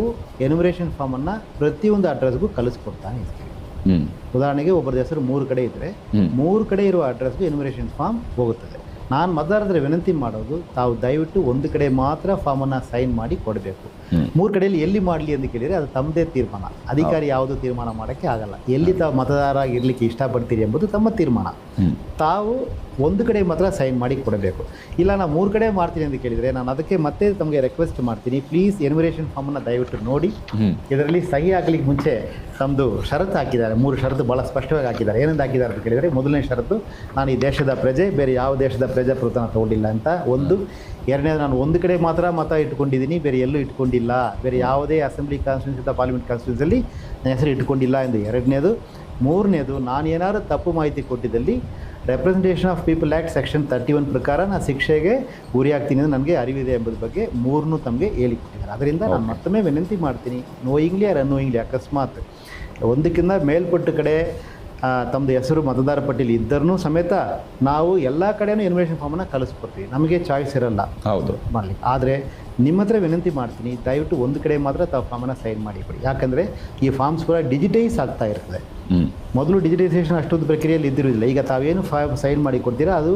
ಎನ್ಯುಮರೇಷನ್ ಫಾರ್ಮನ್ನು ಪ್ರತಿಯೊಂದು ಅಡ್ರೆಸ್ಗೂ ಕಳಿಸ್ಕೊಡ್ತಾನೆ ಇರ್ತೀವಿ. ಉದಾಹರಣೆಗೆ ಒಬ್ಬರ ಹೆಸರು 3 ಕಡೆ ಇದ್ದರೆ 3 ಕಡೆ ಇರುವ ಅಡ್ರೆಸ್ಗೂ ಎನ್ಯುಮರೇಷನ್ ಫಾರ್ಮ್ ಹೋಗುತ್ತದೆ. ನಾನು ಮತದಾರರ ವಿನಂತಿ ಮಾಡೋದು, ತಾವು ದಯವಿಟ್ಟು ಒಂದು ಕಡೆ ಮಾತ್ರ ಫಾರ್ಮನ್ನು ಸೈನ್ ಮಾಡಿ ಕೊಡಬೇಕು. 3 ಕಡೆಯಲ್ಲಿ ಎಲ್ಲಿ ಮಾಡಲಿ ಅಂತ ಕೇಳಿದರೆ ಅದು ತಮ್ಮದೇ ತೀರ್ಮಾನ. ಅಧಿಕಾರಿ ಯಾವುದೂ ತೀರ್ಮಾನ ಮಾಡೋಕ್ಕೆ ಆಗಲ್ಲ. ಎಲ್ಲಿ ತಾವು ಮತದಾರ ಇರಲಿಕ್ಕೆ ಇಷ್ಟಪಡ್ತೀರಿ ಎಂಬುದು ತಮ್ಮ ತೀರ್ಮಾನ. ತಾವು ಒಂದು ಕಡೆ ಮಾತ್ರ ಸೈನ್ ಮಾಡಿ ಕೊಡಬೇಕು. ಇಲ್ಲ ನಾನು 3 ಕಡೆ ಮಾಡ್ತೀನಿ ಅಂತ ಕೇಳಿದರೆ ನಾನು ಅದಕ್ಕೆ ಮತ್ತೆ ತಮಗೆ ರಿಕ್ವೆಸ್ಟ್ ಮಾಡ್ತೀನಿ, ಪ್ಲೀಸ್ ಎನ್ಯುಮರೇಷನ್ ಫಾರ್ಮನ್ನು ದಯವಿಟ್ಟು ನೋಡಿ. ಇದರಲ್ಲಿ ಸಹಿ ಹಾಕಲಿಕ್ಕೆ ಮುಂಚೆ ತಮ್ಮದು ಷರತ್ತು ಹಾಕಿದ್ದಾರೆ, 3 ಷರತ್ತು ಭಾಳ ಸ್ಪಷ್ಟವಾಗಿ ಹಾಕಿದ್ದಾರೆ. ಏನಂತ ಹಾಕಿದ್ದಾರೆ ಅಂತ ಕೇಳಿದರೆ, ಮೊದಲನೇ ಷರತ್ತು, ನಾನು ಈ ದೇಶದ ಪ್ರಜೆ, ಬೇರೆ ಯಾವ ದೇಶದ ಪ್ರಜಾಪ್ರಭುತ್ವನ ತಗೊಂಡಿಲ್ಲ ಅಂತ ಒಂದು. ಎರಡನೇದು, ನಾನು ಒಂದು ಕಡೆ ಮಾತ್ರ ಮತ ಇಟ್ಕೊಂಡಿದ್ದೀನಿ, ಬೇರೆ ಎಲ್ಲೂ ಇಟ್ಕೊಂಡಿಲ್ಲ, ಬೇರೆ ಯಾವುದೇ ಅಸೆಂಬ್ಲಿ ಕಾನ್ಸ್ಟಿಟ್ಯೂನ್ಸಿ ಅಥವಾ ಪಾರ್ಲಿಮೆಂಟ್ ಕಾನ್ಸ್ಟಿಟ್ಯೂನ್ಸಿಯಲ್ಲಿ ನನ್ನ ಹೆಸರು ಇಟ್ಕೊಂಡಿಲ್ಲ ಎಂದು ಎರಡನೇದು. ಮೂರನೇದು, ನಾನು ಏನಾದರೂ ತಪ್ಪು ಮಾಹಿತಿ ಕೊಟ್ಟಿದ್ದಲ್ಲಿ representation of people act section 31 ಪ್ರಕಾರ ನಾನು ಶಿಕ್ಷೆಗೆ ಗುರಿಯಾಗ್ತೀನಿ ಅಂತ ನನಗೆ ಅರಿವಿದೆ ಎಂಬುದ್ರ ಬಗ್ಗೆ 3 ತಮಗೆ ಹೇಳಿಕೊಟ್ಟಿದ್ದಾರೆ. ಅದರಿಂದ ನಾನು ಮತ್ತೊಮ್ಮೆ ವಿನಂತಿ ಮಾಡ್ತೀನಿ, ನೋಯಿಂಗ್ಲಿ ಆರ್ ಅನ್ನೋಯಿಂಗ್ಲಿ, ಅಕಸ್ಮಾತ್ ಒಂದಕ್ಕಿಂತ ಮೇಲ್ಪಟ್ಟ ಕಡೆ ತಮ್ಮದು ಹೆಸರು ಮತದಾರ ಪಟ್ಟಿಯಲ್ಲಿ ಇದ್ದರೂ ಸಮೇತ ನಾವು ಎಲ್ಲ ಕಡೆಯೂ ಎನ್ಯುಮರೇಷನ್ ಫಾರ್ಮನ್ನು ಕಳಿಸ್ಕೊಡ್ತೀವಿ. ನಮಗೆ ಚಾಯ್ಸ್ ಇರಲ್ಲ ಹೌದು ಮಾಡಲಿಕ್ಕೆ. ಆದರೆ ನಿಮ್ಮ ಹತ್ರ ವಿನಂತಿ ಮಾಡ್ತೀನಿ, ದಯವಿಟ್ಟು ಒಂದು ಕಡೆ ಮಾತ್ರ ತಾವು ಫಾರ್ಮನ್ನು ಸೈನ್ ಮಾಡಿ ಕೊಡಿ. ಯಾಕಂದರೆ ಈ ಫಾರ್ಮ್ಸ್ ಕೂಡ ಡಿಜಿಟೈಸ್ ಆಗ್ತಾ ಇರ್ತದೆ. ಮೊದಲು ಡಿಜಿಟೈಸೇಷನ್ ಅಷ್ಟೊಂದು ಪ್ರಕ್ರಿಯೆಯಲ್ಲಿ ಇದ್ದಿರೋದಿಲ್ಲ. ಈಗ ತಾವೇನು ಸೈನ್ ಮಾಡಿ ಕೊಡ್ತೀರಾ ಅದು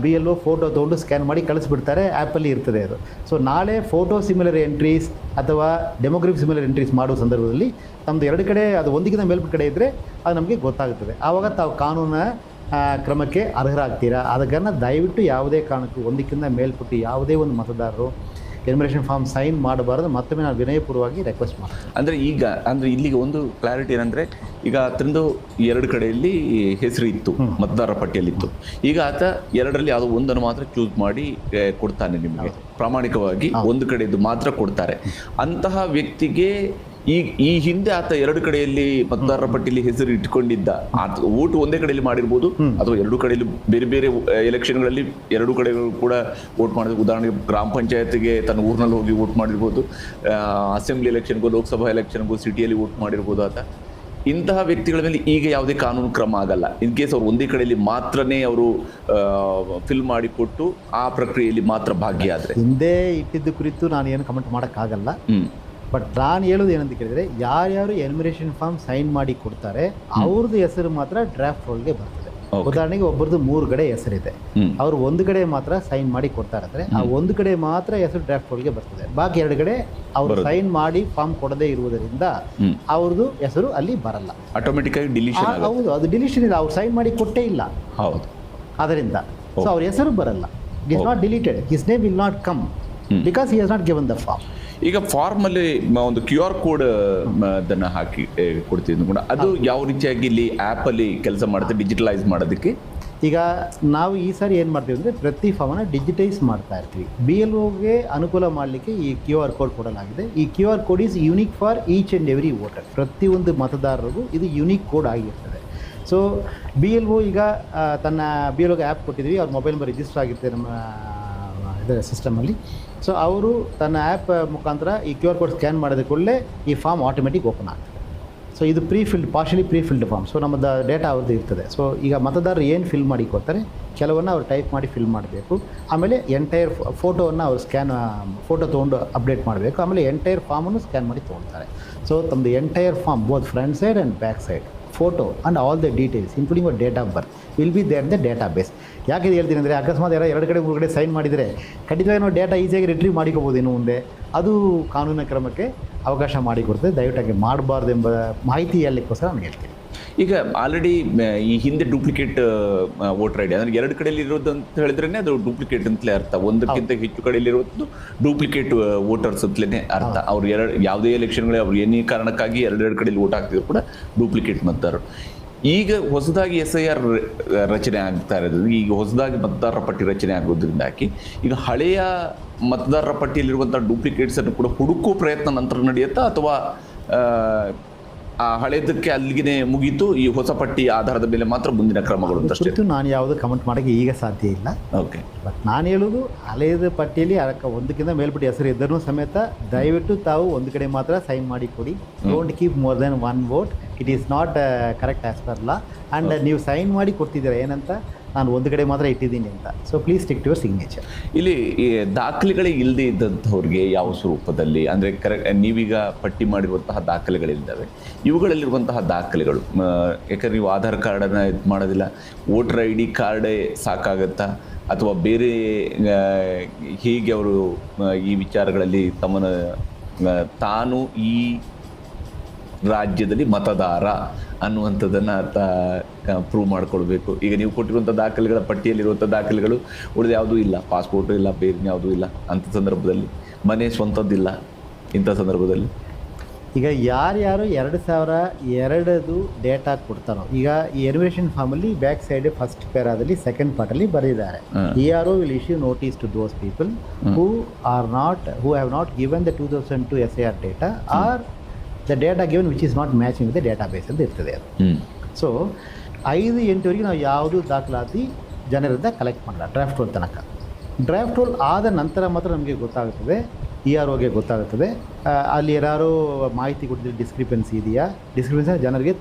BLO ಫೋಟೋ ತೊಗೊಂಡು ಸ್ಕ್ಯಾನ್ ಮಾಡಿ ಕಳಿಸ್ಬಿಡ್ತಾರೆ, ಆ್ಯಪಲ್ಲಿ ಇರ್ತದೆ ಅದು. ಸೊ ನಾಳೆ ಫೋಟೋ ಸಿಮಿಲರ್ ಎಂಟ್ರೀಸ್ ಅಥವಾ ಡೆಮೋಗ್ರಫಿ ಸಿಮಿಲರ್ ಎಂಟ್ರೀಸ್ ಮಾಡುವ ಸಂದರ್ಭದಲ್ಲಿ ತಮ್ಮದು 2 ಕಡೆ ಅದು ಒಂದಕ್ಕಿಂತ ಮೇಲ್ಪಟ್ಟ ಕಡೆ ಇದ್ದರೆ ಅದು ನಮಗೆ ಗೊತ್ತಾಗುತ್ತದೆ. ಆವಾಗ ತಾವು ಕಾನೂನಿನ ಕ್ರಮಕ್ಕೆ ಅರ್ಹರಾಗ್ತೀರಾ. ಅದಕ್ಕನ್ನು ದಯವಿಟ್ಟು ಯಾವುದೇ ಕಾರಣಕ್ಕೂ ಒಂದಕ್ಕಿಂತ ಮೇಲ್ಪಟ್ಟು ಯಾವುದೇ ಒಂದು ಮತದಾರರು ಎನ್ಯುಮರೇಷನ್ ಫಾರ್ಮ್ ಸೈನ್ ಮಾಡಬಾರದು. ಮತ್ತೊಮ್ಮೆ ನಾನು ವಿನಯಪೂರ್ವವಾಗಿ ರಿಕ್ವೆಸ್ಟ್ ಮಾಡ್ತೀನಿ. ಅಂದರೆ ಇಲ್ಲಿಗೆ ಒಂದು ಕ್ಲಾರಿಟಿ ಏನಂದರೆ, ಈಗ ಆತಂದು 2 ಕಡೆಯಲ್ಲಿ ಹೆಸರು ಇತ್ತು, ಮತದಾರರ ಪಟ್ಟಿಯಲ್ಲಿತ್ತು. ಈಗ ಆತ 2ರಲ್ಲಿ ಯಾವುದೋ ಒಂದನ್ನು ಮಾತ್ರ ಚೂಸ್ ಮಾಡಿ ಕೊಡ್ತಾನೆ ನಿಮಗೆ. ಪ್ರಾಮಾಣಿಕವಾಗಿ ಒಂದು ಕಡೆದು ಮಾತ್ರ ಕೊಡ್ತಾರೆ. ಅಂತಹ ವ್ಯಕ್ತಿಗೆ ಈ ಹಿಂದೆ ಆತ 2 ಕಡೆಯಲ್ಲಿ ಮತದಾರರ ಪಟ್ಟಿಯಲ್ಲಿ ಹೆಸರು ಇಟ್ಕೊಂಡಿದ್ದ, ಆತ ಓಟು ಒಂದೇ ಕಡೆಯಲ್ಲಿ ಮಾಡಿರ್ಬೋದು, ಅಥವಾ 2 ಕಡೆಯಲ್ಲಿ ಬೇರೆ ಬೇರೆ ಎಲೆಕ್ಷನ್ಗಳಲ್ಲಿ 2 ಕಡೆಗಳು ಕೂಡ ವೋಟ್ ಮಾಡಿದ್ರು. ಉದಾಹರಣೆಗೆ ಗ್ರಾಮ ಪಂಚಾಯತ್ಗೆ ತನ್ನ ಊರಿನಲ್ಲಿ ಹೋಗಿ ವೋಟ್ ಮಾಡಿರ್ಬೋದು, ಅಸೆಂಬ್ಲಿ ಎಲೆಕ್ಷನ್ಗೂ, ಲೋಕಸಭಾ ಎಲೆಕ್ಷನ್ಗೂ ಸಿಟಿಯಲ್ಲಿ ವೋಟ್ ಮಾಡಿರ್ಬೋದು ಆತ. ಇಂತಹ ವ್ಯಕ್ತಿಗಳ ಮೇಲೆ ಈಗ ಯಾವುದೇ ಕಾನೂನು ಕ್ರಮ ಆಗಲ್ಲ. ಇನ್ ಕೇಸ್ ಅವರು ಒಂದೇ ಕಡೆಯಲ್ಲಿ ಮಾತ್ರನೇ ಅವರು ಫಿಲ್ ಮಾಡಿಕೊಟ್ಟು ಆ ಪ್ರಕ್ರಿಯೆಯಲ್ಲಿ ಮಾತ್ರ ಭಾಗಿಯಾದರೆ. ಹಿಂದೆ ಇಟ್ಟಿದ್ದು ಕುರಿತು ನಾನು ಏನು ಕಮೆಂಟ್ ಮಾಡೋಕ್ಕಾಗಲ್ಲ. ಬಟ್ ನಾನು ಹೇಳೋದು ಏನಂತ ಕೇಳಿದರೆ, ಯಾರ್ಯಾರು ಎನ್ಯುಮರೇಷನ್ ಫಾರ್ಮ್ ಸೈನ್ ಮಾಡಿ ಕೊಡ್ತಾರೆ ಅವ್ರದ್ದು ಹೆಸರು ಮಾತ್ರ ಡ್ರಾಫ್ಟ್ ರೋಲ್ಗೆ ಬರ್ತದೆ. ಉದಾಹರಣೆಗೆ ಒಬ್ಬರದ್ದು 3 ಕಡೆ ಹೆಸರಿದೆ, ಅವರು ಒಂದು ಕಡೆ ಮಾತ್ರ ಸೈನ್ ಮಾಡಿ ಕೊಡ್ತಾರೆ ಅಂದರೆ ಆ ಒಂದು ಕಡೆ ಮಾತ್ರ ಹೆಸರು ಡ್ರಾಫ್ಟ್ ರೋಲ್ಗೆ ಬರ್ತದೆ. ಬಾಕಿ 2 ಕಡೆ ಅವರು ಸೈನ್ ಮಾಡಿ ಫಾರ್ಮ್ ಕೊಡದೇ ಇರುವುದರಿಂದ ಅವ್ರದ್ದು ಹೆಸರು ಅಲ್ಲಿ ಬರಲ್ಲ, ಆಟೋಮೆಟಿಕ್ ಆಗಿ ಡಿಲೀಷನ್. ಹೌದು, ಅದು ಡಿಲೀಷನ್ ಇಲ್ಲ, ಅವ್ರು ಸೈನ್ ಮಾಡಿ ಕೊಟ್ಟೇ ಇಲ್ಲ. ಹೌದು, ಅದರಿಂದ ಸೊ ಅವ್ರ ಹೆಸರು ಬರಲ್ಲ. It is not deleted, his name will not come because he has not given the form. ಈಗ ಫಾರ್ಮಲ್ಲಿ ಒಂದು QR ಕೋಡ್ ಅದನ್ನು ಹಾಕಿ ಕೊಡ್ತಿದ್ದು ಕೂಡ ಅದು ಯಾವ ರೀತಿಯಾಗಿ ಇಲ್ಲಿ ಆ್ಯಪಲ್ಲಿ ಕೆಲಸ ಮಾಡುತ್ತೆ ಡಿಜಿಟಲೈಸ್ ಮಾಡೋದಕ್ಕೆ? ಈಗ ನಾವು ಈ ಸಾರಿ ಏನು ಮಾಡ್ತೀವಿ ಅಂದರೆ ಪ್ರತಿ ಫಾರ್ಮನ್ನು ಡಿಜಿಟೈಸ್ ಮಾಡ್ತಾ ಇರ್ತೀವಿ. BLOಗೆ ಅನುಕೂಲ ಮಾಡಲಿಕ್ಕೆ ಈ QR ಕೋಡ್ ಕೊಡಲಾಗಿದೆ. ಈ QR code is unique for each and every voter. ಪ್ರತಿಯೊಂದು ಮತದಾರರಿಗೂ ಇದು ಯೂನಿಕ್ ಕೋಡ್ ಆಗಿರ್ತದೆ. ಸೊ BLO ಈಗ ತನ್ನ BLOಗೆ ಆ್ಯಪ್ ಕೊಟ್ಟಿದ್ವಿ, ಅವ್ರ ಮೊಬೈಲ್ ನಂಬರ್ ರಿಜಿಸ್ಟರ್ ಆಗಿರ್ತದೆ ನಮ್ಮ ಇದರ ಸಿಸ್ಟಮಲ್ಲಿ. ಸೊ ಅವರು ತನ್ನ ಆ್ಯಪ್ ಮುಖಾಂತರ ಈ QR ಕೋಡ್ ಸ್ಕ್ಯಾನ್ ಮಾಡಿದ ಕೂಡಲೇ ಈ ಫಾರ್ಮ್ ಆಟೋಮೆಟಿಕ್ ಓಪನ್ ಆಗ್ತದೆ. ಸೊ ಇದು partially pre filled form. So ನಮ್ಮದು ಡೇಟಾ ಅವ್ರದ್ದು ಇರ್ತದೆ. ಸೊ ಈಗ ಮತದಾರರು ಏನು ಫಿಲ್ ಮಾಡಿ ಕೊಡ್ತಾರೆ, ಕೆಲವನ್ನು ಅವ್ರು ಟೈಪ್ ಮಾಡಿ ಫಿಲ್ ಮಾಡಬೇಕು. ಆಮೇಲೆ ಎಂಟೈರ್ ಫೋಟೋವನ್ನು ಅವ್ರು ಫೋಟೋ ತೊಗೊಂಡು ಅಪ್ಡೇಟ್ ಮಾಡಬೇಕು. ಆಮೇಲೆ ಎಂಟೈರ್ ಫಾರ್ಮನ್ನು ಸ್ಕ್ಯಾನ್ ಮಾಡಿ ತೊಗೊಳ್ತಾರೆ. ಸೊ ತಮ್ಮದು entire form both front side and back side photo and all the details including your date of birth will be there in the database. ಯಾಕೆ ಇದು ಹೇಳ್ತೀನಿ ಅಂದರೆ, ಅಕಸ್ಮಾತ್ 2 ಕಡೆ 3 ಕಡೆ ಸೈನ್ ಮಾಡಿದರೆ ಖಂಡಿತವಾಗಿ ನಾವು ಡೇಟಾ ಈಸಿಯಾಗಿ ರಿಟ್ರೀವ್ ಮಾಡಿಕೋಬೋದು ಇನ್ನು ಮುಂದೆ. ಅದು ಕಾನೂನಿನ ಕ್ರಮಕ್ಕೆ ಅವಕಾಶ ಮಾಡಿಕೊಡ್ತದೆ. ದಯವಿಟ್ಟು ಮಾಡಬಾರ್ದು ಎಂಬ ಮಾಹಿತಿ ಹೇಳಲಿಕ್ಕೋಸ್ಕರ ನಾನು ಹೇಳ್ತೀನಿ. ಈಗ ಆಲ್ರೆಡಿ ಈ ಹಿಂದೆ ಡೂಪ್ಲಿಕೇಟ್ ವೋಟರ್ ID ಅಂದರೆ 2 ಕಡೆಯಲ್ಲಿ ಇರೋದು ಅಂತ ಹೇಳಿದ್ರೇ ಅದು ಡೂಪ್ಲಿಕೇಟ್ ಅಂತಲೇ ಅರ್ಥ. ಒಂದಕ್ಕಿಂತ ಹೆಚ್ಚು ಕಡೆಯಲ್ಲಿರೋದು ಡೂಪ್ಲಿಕೇಟ್ ವೋಟರ್ಸ್ ಅಂತಲೇ ಅರ್ಥ. ಅವ್ರು ಯಾವುದೇ ಎಲೆಕ್ಷನ್ಗಳೇ ಅವ್ರು ಏನೇ ಕಾರಣಕ್ಕಾಗಿ 2 ಕಡೆಯಲ್ಲಿ ವೋಟ್ ಹಾಕ್ತಿದ್ರು ಕೂಡ ಡೂಪ್ಲಿಕೇಟ್ ಮತದಾರರು. ಈಗ ಹೊಸದಾಗಿ SIR ರಚನೆ ಆಗ್ತಾ ಇರೋದು, ಈಗ ಹೊಸದಾಗಿ ಮತದಾರರ ಪಟ್ಟಿ ರಚನೆ ಆಗೋದ್ರಿಂದಾಗಿ ಈಗ ಹಳೆಯ ಮತದಾರರ ಪಟ್ಟಿಯಲ್ಲಿರುವಂಥ ಡೂಪ್ಲಿಕೇಟ್ಸನ್ನು ಕೂಡ ಹುಡುಕೋ ಪ್ರಯತ್ನ ನಂತರ ನಡೆಯುತ್ತಾ, ಅಥವಾ ಆ ಹಳೇದಕ್ಕೆ ಅಲ್ಲಿಗೆ ಮುಗೀತು, ಈ ಹೊಸ ಪಟ್ಟಿ ಆಧಾರದ ಮೇಲೆ ಮಾತ್ರ ಮುಂದಿನ ಕ್ರಮಗಳು ಅಂತಷ್ಟೇ. ಕುರಿತು ನಾನು ಯಾವುದು ಕಮೆಂಟ್ ಮಾಡೋಕ್ಕೆ ಈಗ ಸಾಧ್ಯ ಇಲ್ಲ. ಓಕೆ. ಬಟ್ ನಾನು ಹೇಳೋದು ಹಳೆಯದ ಪಟ್ಟಿಯಲ್ಲಿ ಅದಕ್ಕೆ ಒಂದಕ್ಕಿಂತ ಮೇಲ್ಪಟ್ಟು ಹೆಸರು ಇದ್ದರೂ ಸಮೇತ ದಯವಿಟ್ಟು ತಾವು ಒಂದು ಕಡೆ ಮಾತ್ರ ಸೈನ್ ಮಾಡಿ ಕೊಡಿ. Don't keep more than one vote. It is not correct as per law. And ನೀವು ಸೈನ್ ಮಾಡಿ ಕೊಡ್ತಿದ್ದೀರಾ ಏನಂತ, ನಾನು ಒಂದು ಕಡೆ ಮಾತ್ರ ಇಟ್ಟಿದ್ದೀನಿ ಅಂತ. So please stick to your signature. ಇಲ್ಲಿ ಈ ದಾಖಲೆಗಳೇ ಇಲ್ಲದೆ ಇದ್ದಂಥವ್ರಿಗೆ ಯಾವ ಸ್ವರೂಪದಲ್ಲಿ, ಅಂದರೆ ಕರೆಕ್ಟ್ ನೀವೀಗ ಪಟ್ಟಿ ಮಾಡಿರುವಂತಹ ದಾಖಲೆಗಳಿದ್ದಾವೆ, ಇವುಗಳಲ್ಲಿರುವಂತಹ ದಾಖಲೆಗಳು, ಯಾಕಂದ್ರೆ ನೀವು ಆಧಾರ್ ಕಾರ್ಡನ್ನು ಇದು ಮಾಡೋದಿಲ್ಲ, ವೋಟರ್ ಐ ಡಿ ಕಾರ್ಡೇ ಸಾಕಾಗತ್ತಾ, ಅಥವಾ ಬೇರೆ ಹೀಗೆ ಅವರು ಈ ವಿಚಾರಗಳಲ್ಲಿ ತಮ್ಮನ್ನು ತಾನು ಈ ರಾಜ್ಯದಲ್ಲಿ ಮತದಾರ ಅನ್ನುವಂಥದ್ದನ್ನು ಪ್ರೂವ್ ಮಾಡ್ಕೊಳ್ಬೇಕು. ಈಗ ನೀವು ಕೊಟ್ಟಿರುವಂಥ ದಾಖಲೆಗಳ ಪಟ್ಟಿಯಲ್ಲಿರುವಂಥ ದಾಖಲೆಗಳು ಉಳಿದು ಯಾವುದೂ ಇಲ್ಲ, ಪಾಸ್ಪೋರ್ಟು ಇಲ್ಲ, ಬೇರೆ ಯಾವುದೂ ಇಲ್ಲ. ಅಂಥ ಸಂದರ್ಭದಲ್ಲಿ ಮನೆ ಸ್ವಂತದ್ದಿಲ್ಲ. ಇಂಥ ಸಂದರ್ಭದಲ್ಲಿ ಈಗ ಯಾರ್ಯಾರು 2002 ಡೇಟಾ ಕೊಡ್ತಾರೋ, ಈಗ ಈ ಎನ್ಯುಮರೇಷನ್ ಫಾರ್ಮಲ್ಲಿ ಬ್ಯಾಕ್ ಸೈಡ್ ಫಸ್ಟ್ ಪ್ಯಾರಾದಲ್ಲಿ ಸೆಕೆಂಡ್ ಪಾರ್ಟಲ್ಲಿ ಬರೆದಿದ್ದಾರೆ, ERO will issue notice to those people who have not given the 2002 SIR data are the data given which is not matching with the database ಅಂತ ಇರ್ತದೆ ಅದು. So 5-8ವರೆಗೆ ನಾವು ಯಾವುದು ದಾಖಲಾತಿ ಜನರಿಂದ ಕಲೆಕ್ಟ್ ಮಾಡಲ್ಲ, ಡ್ರಾಫ್ಟ್ ರೋಲ್ ತನಕ. ಡ್ರಾಫ್ಟ್ ರೋಲ್ ಆದ ನಂತರ ಮಾತ್ರ ನಮಗೆ ಗೊತ್ತಾಗುತ್ತದೆ, EROಗೆ ಗೊತ್ತಾಗುತ್ತದೆ ಅಲ್ಲಿ ಯಾರು ಮಾಹಿತಿ ಕೊಟ್ಟಿದ್ರೆ ಡಿಸ್ಕ್ರಿಪೆನ್ಸಿ ಇದೆಯಾ, ಡಿಸ್ಕ್ರಿಪೆನ್ಸಿ ಜನರಿಗೆ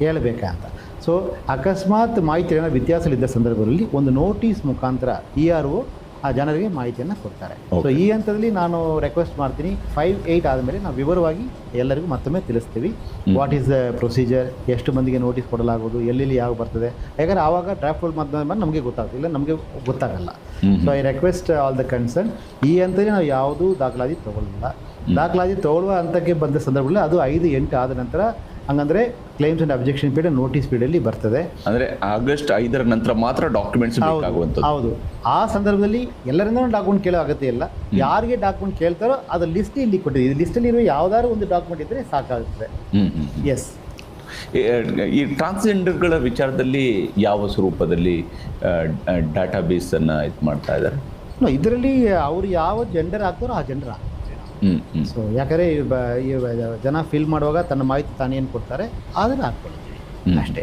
ಹೇಳಬೇಕಾ ಅಂತ. ಸೊ ಅಕಸ್ಮಾತ್ ಮಾಹಿತಿ ಏನಾದ್ರು ವ್ಯತ್ಯಾಸಗಳಿದ್ದ ಸಂದರ್ಭದಲ್ಲಿ ಒಂದು ನೋಟಿಸ್ ಮುಖಾಂತರ ERO ಆ ಜನರಿಗೆ ಮಾಹಿತಿಯನ್ನು ಕೊಡ್ತಾರೆ. ಸೊ ಈ ಹಂತದಲ್ಲಿ ನಾನು ರಿಕ್ವೆಸ್ಟ್ ಮಾಡ್ತೀನಿ, 5-8 ಆದಮೇಲೆ ನಾವು ವಿವರವಾಗಿ ಎಲ್ಲರಿಗೂ ಮತ್ತೊಮ್ಮೆ ತಿಳಿಸ್ತೀವಿ ವಾಟ್ ಈಸ್ ದ ಪ್ರೊಸೀಜರ್, ಎಷ್ಟು ಮಂದಿಗೆ ನೋಟಿಸ್ ಕೊಡಲಾಗೋದು, ಎಲ್ಲೆಲ್ಲಿ ಯಾವ ಬರ್ತದೆ. ಯಾಕಂದರೆ ಆವಾಗ ಡ್ರಾಫ್ಟ್ ರೋಲ್ ಮಾಧ್ಯಮ ನಮಗೆ ಗೊತ್ತಾಗ್ತದೆ, ಇಲ್ಲ ನಮಗೆ ಗೊತ್ತಾಗಲ್ಲ. So I request all the concern, ಈ ಹಂತದಲ್ಲಿ ನಾವು ಯಾವುದೂ ದಾಖಲಾತಿ ತೊಗೊಳ್ಳಲ್ಲ. ದಾಖಲಾತಿ ತೊಗೊಳ್ಳುವ ಹಂತಕ್ಕೆ ಬಂದ ಸಂದರ್ಭದಲ್ಲಿ ಅದು 5-8 ಆದ ನಂತರ, ಹಂಗಂದ್ರೆ claims and objection period notice ಪೀರಿಯಡಲ್ಲಿ ಬರ್ತದೆ. ಅಂದರೆ ಆಗಸ್ಟ್ 5ರ ನಂತರ ಮಾತ್ರ ಡಾಕ್ಯುಮೆಂಟ್ಸ್ ಬೇಕಾಗುವಂಥದ್ದು. ಹೌದು, ಆ ಸಂದರ್ಭದಲ್ಲಿ ಎಲ್ಲರಿಂದ ಡಾಕ್ಯುಮೆಂಟ್ ಕೇಳೋ ಅಗತ್ಯ ಇಲ್ಲ. ಯಾರಿಗೆ ಡಾಕ್ಯುಮೆಂಟ್ ಕೇಳ್ತಾರೋ ಅದು ಲಿಸ್ಟ್ ಇಲ್ಲಿ ಕೊಟ್ಟಿದೆ, ಈ ಲಿಸ್ಟಲ್ಲಿ ಇರುವ ಯಾವ್ದಾದ್ರು ಒಂದು ಡಾಕ್ಯುಮೆಂಟ್ ಇದ್ದರೆ ಸಾಕಾಗುತ್ತದೆ. ಎಸ್. ಈ ಟ್ರಾನ್ಸ್ಜೆಂಡರ್ಗಳ ವಿಚಾರದಲ್ಲಿ ಯಾವ ಸ್ವರೂಪದಲ್ಲಿ ಡಾಟಾ ಬೇಸನ್ನು ಇದು ಮಾಡ್ತಾ ಇದ್ದಾರೆ? ಇದರಲ್ಲಿ ಅವರು ಯಾವ ಜೆಂಡರ್ ಹಾಕ್ತಾರೋ ಆ ಜೆಂಡರ್ ಹಾಕ್ತಾರೆ. ಸೊ ಯಾಕಂದರೆ ಜನ ಫಿಲ್ ಮಾಡುವಾಗ ತನ್ನ ಮಾಹಿತಿ ತಾನೇನು ಕೊಡ್ತಾರೆ ಅದನ್ನು ಹಾಕ್ಕೊಳ್ತೀವಿ ಅಷ್ಟೇ.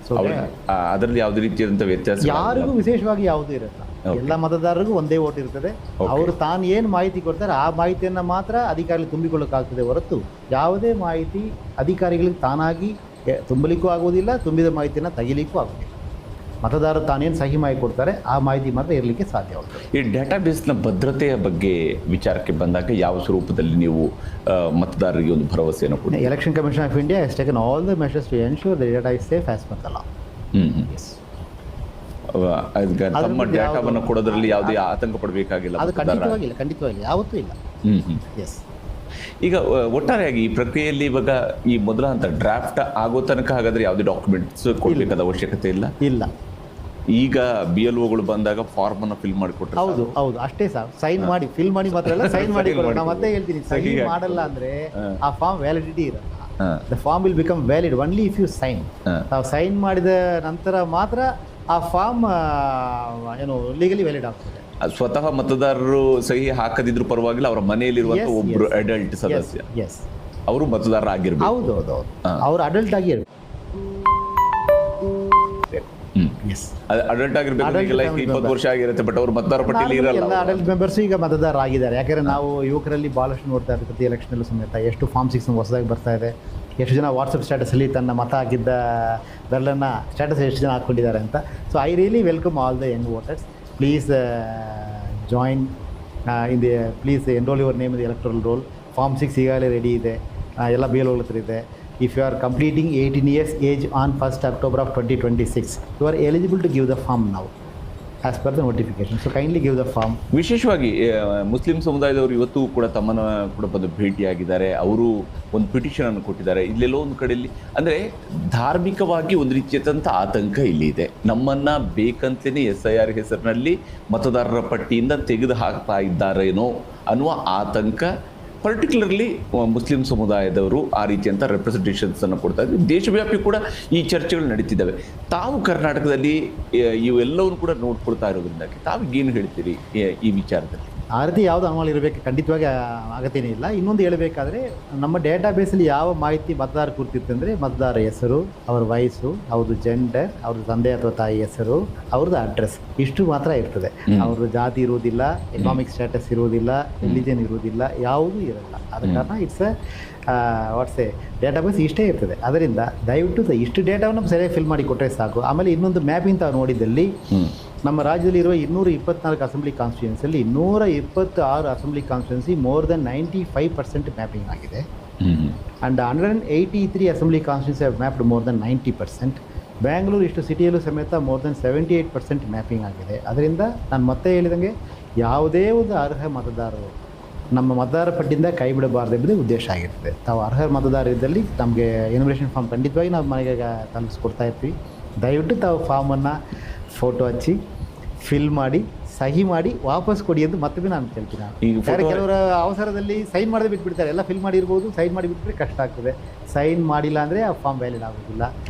ಸೊ ಅದರಲ್ಲಿ ಯಾವುದೇ ರೀತಿಯಾದಂಥ ವ್ಯತ್ಯಾಸ ಯಾರಿಗೂ ವಿಶೇಷವಾಗಿ ಯಾವುದೂ ಇರಲ್ಲ, ಎಲ್ಲ ಮತದಾರರಿಗೂ ಒಂದೇ ಓಟ್ ಇರ್ತದೆ. ಅವರು ತಾನು ಏನು ಮಾಹಿತಿ ಕೊಡ್ತಾರೆ ಆ ಮಾಹಿತಿಯನ್ನು ಮಾತ್ರ ಅಧಿಕಾರಿಗಳು ತುಂಬಿಕೊಳ್ಳೋಕ್ಕಾಗ್ತದೆ ಹೊರತು ಯಾವುದೇ ಮಾಹಿತಿ ಅಧಿಕಾರಿಗಳಿಗೆ ತಾನಾಗಿ ತುಂಬಲಿಕ್ಕೂ ಆಗೋದಿಲ್ಲ, ತುಂಬಿದ ಮಾಹಿತಿಯನ್ನು ತೆಗಿಲಿಕ್ಕೂ ಆಗೋದಿಲ್ಲ. ಮತದಾರರು ತಾನೇನು ಸಹಿ ಮಾಹಿತಿ ಕೊಡ್ತಾರೆ ಆ ಮಾಹಿತಿ ಮಾತ್ರ ಇರಲಿಕ್ಕೆ ಸಾಧ್ಯವಾಗ್ತದೆ. ಈ ಡೇಟಾಬೇಸ್ನ ಭದ್ರತೆಯ ಬಗ್ಗೆ ವಿಚಾರಕ್ಕೆ ಬಂದಾಗ ಯಾವ ಸ್ವರೂಪದಲ್ಲಿ ನೀವು ಮತದಾರರಿಗೆ ಒಂದು ಭರವಸೆಯನ್ನು ಕೊಡಿ? Election commission of India has taken all the measures to ensure the data is safe as per the law. ತಮ್ಮ ಡೇಟಾವನ್ನು ಕೊಡೋದ್ರಲ್ಲಿ ಯಾವುದೇ ಆತಂಕ ಪಡಬೇಕಾಗಿಲ್ಲ. ಅದು ಖಂಡಿತವಾಗಿಲ್ಲ, ಯಾವತ್ತೂ ಇಲ್ಲ. ಎಸ್. ಈಗ ಒಟ್ಟಾರೆಯಾಗಿ ಈ ಪ್ರಕ್ರಿಯೆಯಲ್ಲಿ ಇವಾಗ ಈ ಮೊದಲ ಹಂತ ಡ್ರಾಫ್ಟ್ ಆಗೋ ತನಕ ಹಾಗಾದ್ರೆ ಯಾವುದೇ ಡಾಕ್ಯುಮೆಂಟ್ಸ್ ಕೊಡಬೇಕಾದ ಅವಶ್ಯಕತೆ ಇಲ್ಲ. ಈಗ BLOಗಳು ಬಂದಾಗ ಫಾರ್ಮ್ ಅನ್ನು ಫಿಲ್ ಮಾಡಿ ಕೊಟ್ಟರೆ ಹೌದು ಅಷ್ಟೇ ಸರ್. ಸೈನ್ ಮಾಡಿ ಫಿಲ್ ಮಾಡಿ ಮಾತ್ರ ಅಲ್ಲ, ಸೈನ್ ಮಾಡಿ. ನಾನು ಮತ್ತೆ ಹೇಳ್ತೀನಿ, ಸೈನ್ ಮಾಡಲ್ಲ ಅಂದ್ರೆ ಆ ಫಾರ್ಮ್ ವ್ಯಾಲಿಡಿಟಿ ಇರಲ್ಲ. The form will become valid only if you sign. ನಾವು ಸೈನ್ ಮಾಡಿದ ನಂತರ ಮಾತ್ರ ಆ ಫಾರ್ಮ್ ಏನು ಲೀಗಲಿ ವ್ಯಾಲಿಡ್ ಆಗ್ತದೆ. ಸ್ವತಃ ಮತದಾರರು ಸಹಿ ಹಾಕದಿದ್ರು ಪರವಾಗಿಲ್ಲ, ಅವರ ಮನೆಯಲ್ಲಿರುವಂತ ಒಬ್ರು ಅಡಲ್ಟ್ ಸದಸ್ಯ ಅವರು ಮತದಾರ ಆಗಿರ್ಬೇಕು. ಹೌದು, ಅವರು ಅಡಲ್ಟ್ ಆಗಿ ಇರಬೇಕು. ಅಡಲ್ಟ್ ಆಗಿರ್ಬೇಕು. 20 ವರ್ಷ ಆಗಿರುತ್ತೆ, ಬಟ್ ಅವರು ಮತದಾರ ಪಟ್ಟಿಯಲ್ಲಿ ಇರಲ್ಲ. ಅಡಲ್ಟ್ ಮೆಂಬರ್ಸ್ ಈಗ ಮತದಾರ ಆಗಿದ್ದಾರೆ. ಯಾಕಂದ್ರೆ ನಾವು ಯುವಕರಲ್ಲಿ ಭಾಳಷ್ಟು ನೋಡ್ತಾ ಇರ್ತೀವಿ ಪ್ರತಿ ಎಲೆಕ್ಷನಲ್ಲೂ ಸಮೇತ ಎಷ್ಟು ಫಾರ್ಮ್ 6 ಹೊಸದಾಗಿ ಬರ್ತಾ ಇದೆ. ಎಷ್ಟು ಜನ ವಾಟ್ಸಪ್ ಸ್ಟೇಟಸಲ್ಲಿ ತನ್ನ ಮತ ಹಾಕಿದ್ದ ಬೆರಳನ್ನು ಸ್ಟೇಟಸ್ ಎಷ್ಟು ಜನ ಹಾಕ್ಕೊಂಡಿದ್ದಾರೆ ಅಂತ. So I really welcome all the young voters. Please join please enrol your name in the electoral roll. Form 6 ಈಗಾಗಲೇ ರೆಡಿ ಇದೆ, ಎಲ್ಲ BLO ಹತ್ರ ಇದೆ. If you are completing 18 years age on 1st October of 2026, you are eligible to give the form now as per the notification. So kindly give the form. ವಿಶೇಷವಾಗಿ Muslim ಸಮುದಾಯದವರು ಇವತ್ತು ಕೂಡ ತಮ್ಮನ್ನು ಕೂಡ ಬಂದು ಭೇಟಿಯಾಗಿದ್ದಾರೆ. ಅವರು ಒಂದು ಪಿಟಿಷನ್ ಅನ್ನು ಕೊಟ್ಟಿದ್ದಾರೆ. ಇಲ್ಲೆಲ್ಲೋ ಒಂದು ಕಡೆಯಲ್ಲಿ ಅಂದರೆ ಧಾರ್ಮಿಕವಾಗಿ ಒಂದು ರೀತಿಯಾದಂಥ ಆತಂಕ ಇಲ್ಲಿ ಇದೆ. ನಮ್ಮನ್ನು ಬೇಕಂತಲೇ SIR ಹೆಸರಿನಲ್ಲಿ ಮತದಾರರ ಪಟ್ಟಿಯಿಂದ ತೆಗೆದು ಹಾಕ್ತಾ ಇದ್ದಾರೇನೋ ಅನ್ನುವ ಆತಂಕ ಪರ್ಟಿಕ್ಯುಲರ್ಲಿ ಮುಸ್ಲಿಂ ಸಮುದಾಯದವರು ಆ ರೀತಿಯಂಥ ರೆಪ್ರೆಸೆಂಟೇಷನ್ಸನ್ನು ಕೊಡ್ತಾ ಇದ್ದಾರೆ. ದೇಶವ್ಯಾಪಿ ಕೂಡ ಈ ಚರ್ಚೆಗಳು ನಡೀತಿದ್ದಾವೆ. ತಾವು ಕರ್ನಾಟಕದಲ್ಲಿ ಇವೆಲ್ಲವನ್ನು ಕೂಡ ನೋಡ್ಕೊಳ್ತಾ ಇರೋದ್ರಿಂದಾಗಿ ತಾವು ಏನು ಹೇಳ್ತೀರಿ ಈ ವಿಚಾರದಲ್ಲಿ? ಆ ರೀತಿ ಯಾವುದು ಅನುಮಾನ ಇರಬೇಕು ಖಂಡಿತವಾಗಿ ಅಗತ್ಯನೇ ಇಲ್ಲ. ಇನ್ನೊಂದು ಹೇಳಬೇಕಾದ್ರೆ ನಮ್ಮ ಡೇಟಾಬೇಸಲ್ಲಿ ಯಾವ ಮಾಹಿತಿ ಮತದಾರ ಕುರಿತಿರುತ್ತೆ ಅಂದರೆ ಮತದಾರ ಹೆಸರು, ಅವರ ವಯಸ್ಸು, ಅವ್ರದ್ದು ಜೆಂಡರ್, ಅವ್ರದ್ದು ತಂದೆ ಅಥವಾ ತಾಯಿ ಹೆಸರು, ಅವ್ರದ್ದು ಅಡ್ರೆಸ್, ಇಷ್ಟು ಮಾತ್ರ ಇರ್ತದೆ. ಅವ್ರದ್ದು ಜಾತಿ ಇರುವುದಿಲ್ಲ, ಎಕನಾಮಿಕ್ ಸ್ಟೇಟಸ್ ಇರುವುದಿಲ್ಲ, ರಿಲಿಜನ್ ಇರುವುದಿಲ್ಲ, ಯಾವುದೂ ಇರಲ್ಲ. ಆದ ಕಾರಣ ಇಟ್ಸ್ ವಾಟ್ಸೆ ಡೇಟಾಬೇಸ್ ಇಷ್ಟೇ ಇರ್ತದೆ. ಅದರಿಂದ ದಯವಿಟ್ಟು ಇಷ್ಟು ಡೇಟಾವನ್ನು ಸರಿಯಾಗಿ ಫಿಲ್ ಮಾಡಿ ಕೊಟ್ಟರೆ ಸಾಕು. ಆಮೇಲೆ ಇನ್ನೊಂದು ಮ್ಯಾಪಿಂಗ್ ತಾವು ನೋಡಿದಲ್ಲಿ ನಮ್ಮ ರಾಜ್ಯದಲ್ಲಿ ಇರುವ 224 ಅಸೆಂಬ್ಲಿ ಕಾನ್ಸ್ಟಿಟ್ಯೂನ್ಸಿಯಲ್ಲಿ 226 assembly constituency more than 95% mapping ಆಗಿದೆ. And 183 assembly constituency have mapped more than 90%. Bangalore ಇಷ್ಟು ಸಿಟಿಯಲ್ಲೂ ಸಮೇತ ಮೋರ್ ದೆನ್ 78% ಮ್ಯಾಪಿಂಗ್ ಆಗಿದೆ. ಅದರಿಂದ ನಾನು ಮತ್ತೆ ಹೇಳಿದಂಗೆ ಯಾವುದೇ ಒಂದು ಅರ್ಹ ಮತದಾರರು ನಮ್ಮ ಮತದಾರ ಪಟ್ಟಿಯಿಂದ ಕೈ ಬಿಡಬಾರ್ದು ಎಂಬುದೇ ಉದ್ದೇಶ ಆಗಿರ್ತದೆ. ತಾವು ಅರ್ಹ ಮತದಾರ ಇದ್ದಲ್ಲಿ ನಮಗೆ ಎನ್ಯುಮರೇಷನ್ ಫಾರ್ಮ್ ಖಂಡಿತವಾಗಿ ನಾವು ಮನೆಗೆ ತಲುಪಿಸ್ಕೊಡ್ತಾ ಇರ್ತೀವಿ. ದಯವಿಟ್ಟು ತಾವು ಫಾರ್ಮನ್ನು ಫೋಟೋ ಹಚ್ಚಿ ಫಿಲ್ ಮಾಡಿ ಸಹಿ ಮಾಡಿ ವಾಪಸ್ ಕೊಡಿ ಎಂದು ಮತ್ತೊಮ್ಮೆ ನಾನು ಕೇಳ್ತೀನಿ. ಕೆಲವರ ಅವಸರದಲ್ಲಿ ಸೈನ್ ಮಾಡದೆ ಬಿಟ್ಬಿಡ್ತಾರೆ. ಎಲ್ಲ ಫಿಲ್ ಮಾಡಿರ್ಬೋದು, ಸೈನ್ ಮಾಡಿ ಬಿಟ್ಟರೆ ಕಷ್ಟ ಆಗ್ತದೆ. ಸೈನ್ ಮಾಡಿಲ್ಲ ಅಂದರೆ ಆ ಫಾರ್ಮ್ ವ್ಯಾಲಿಡ್ ಆಗೋದಿಲ್ಲ.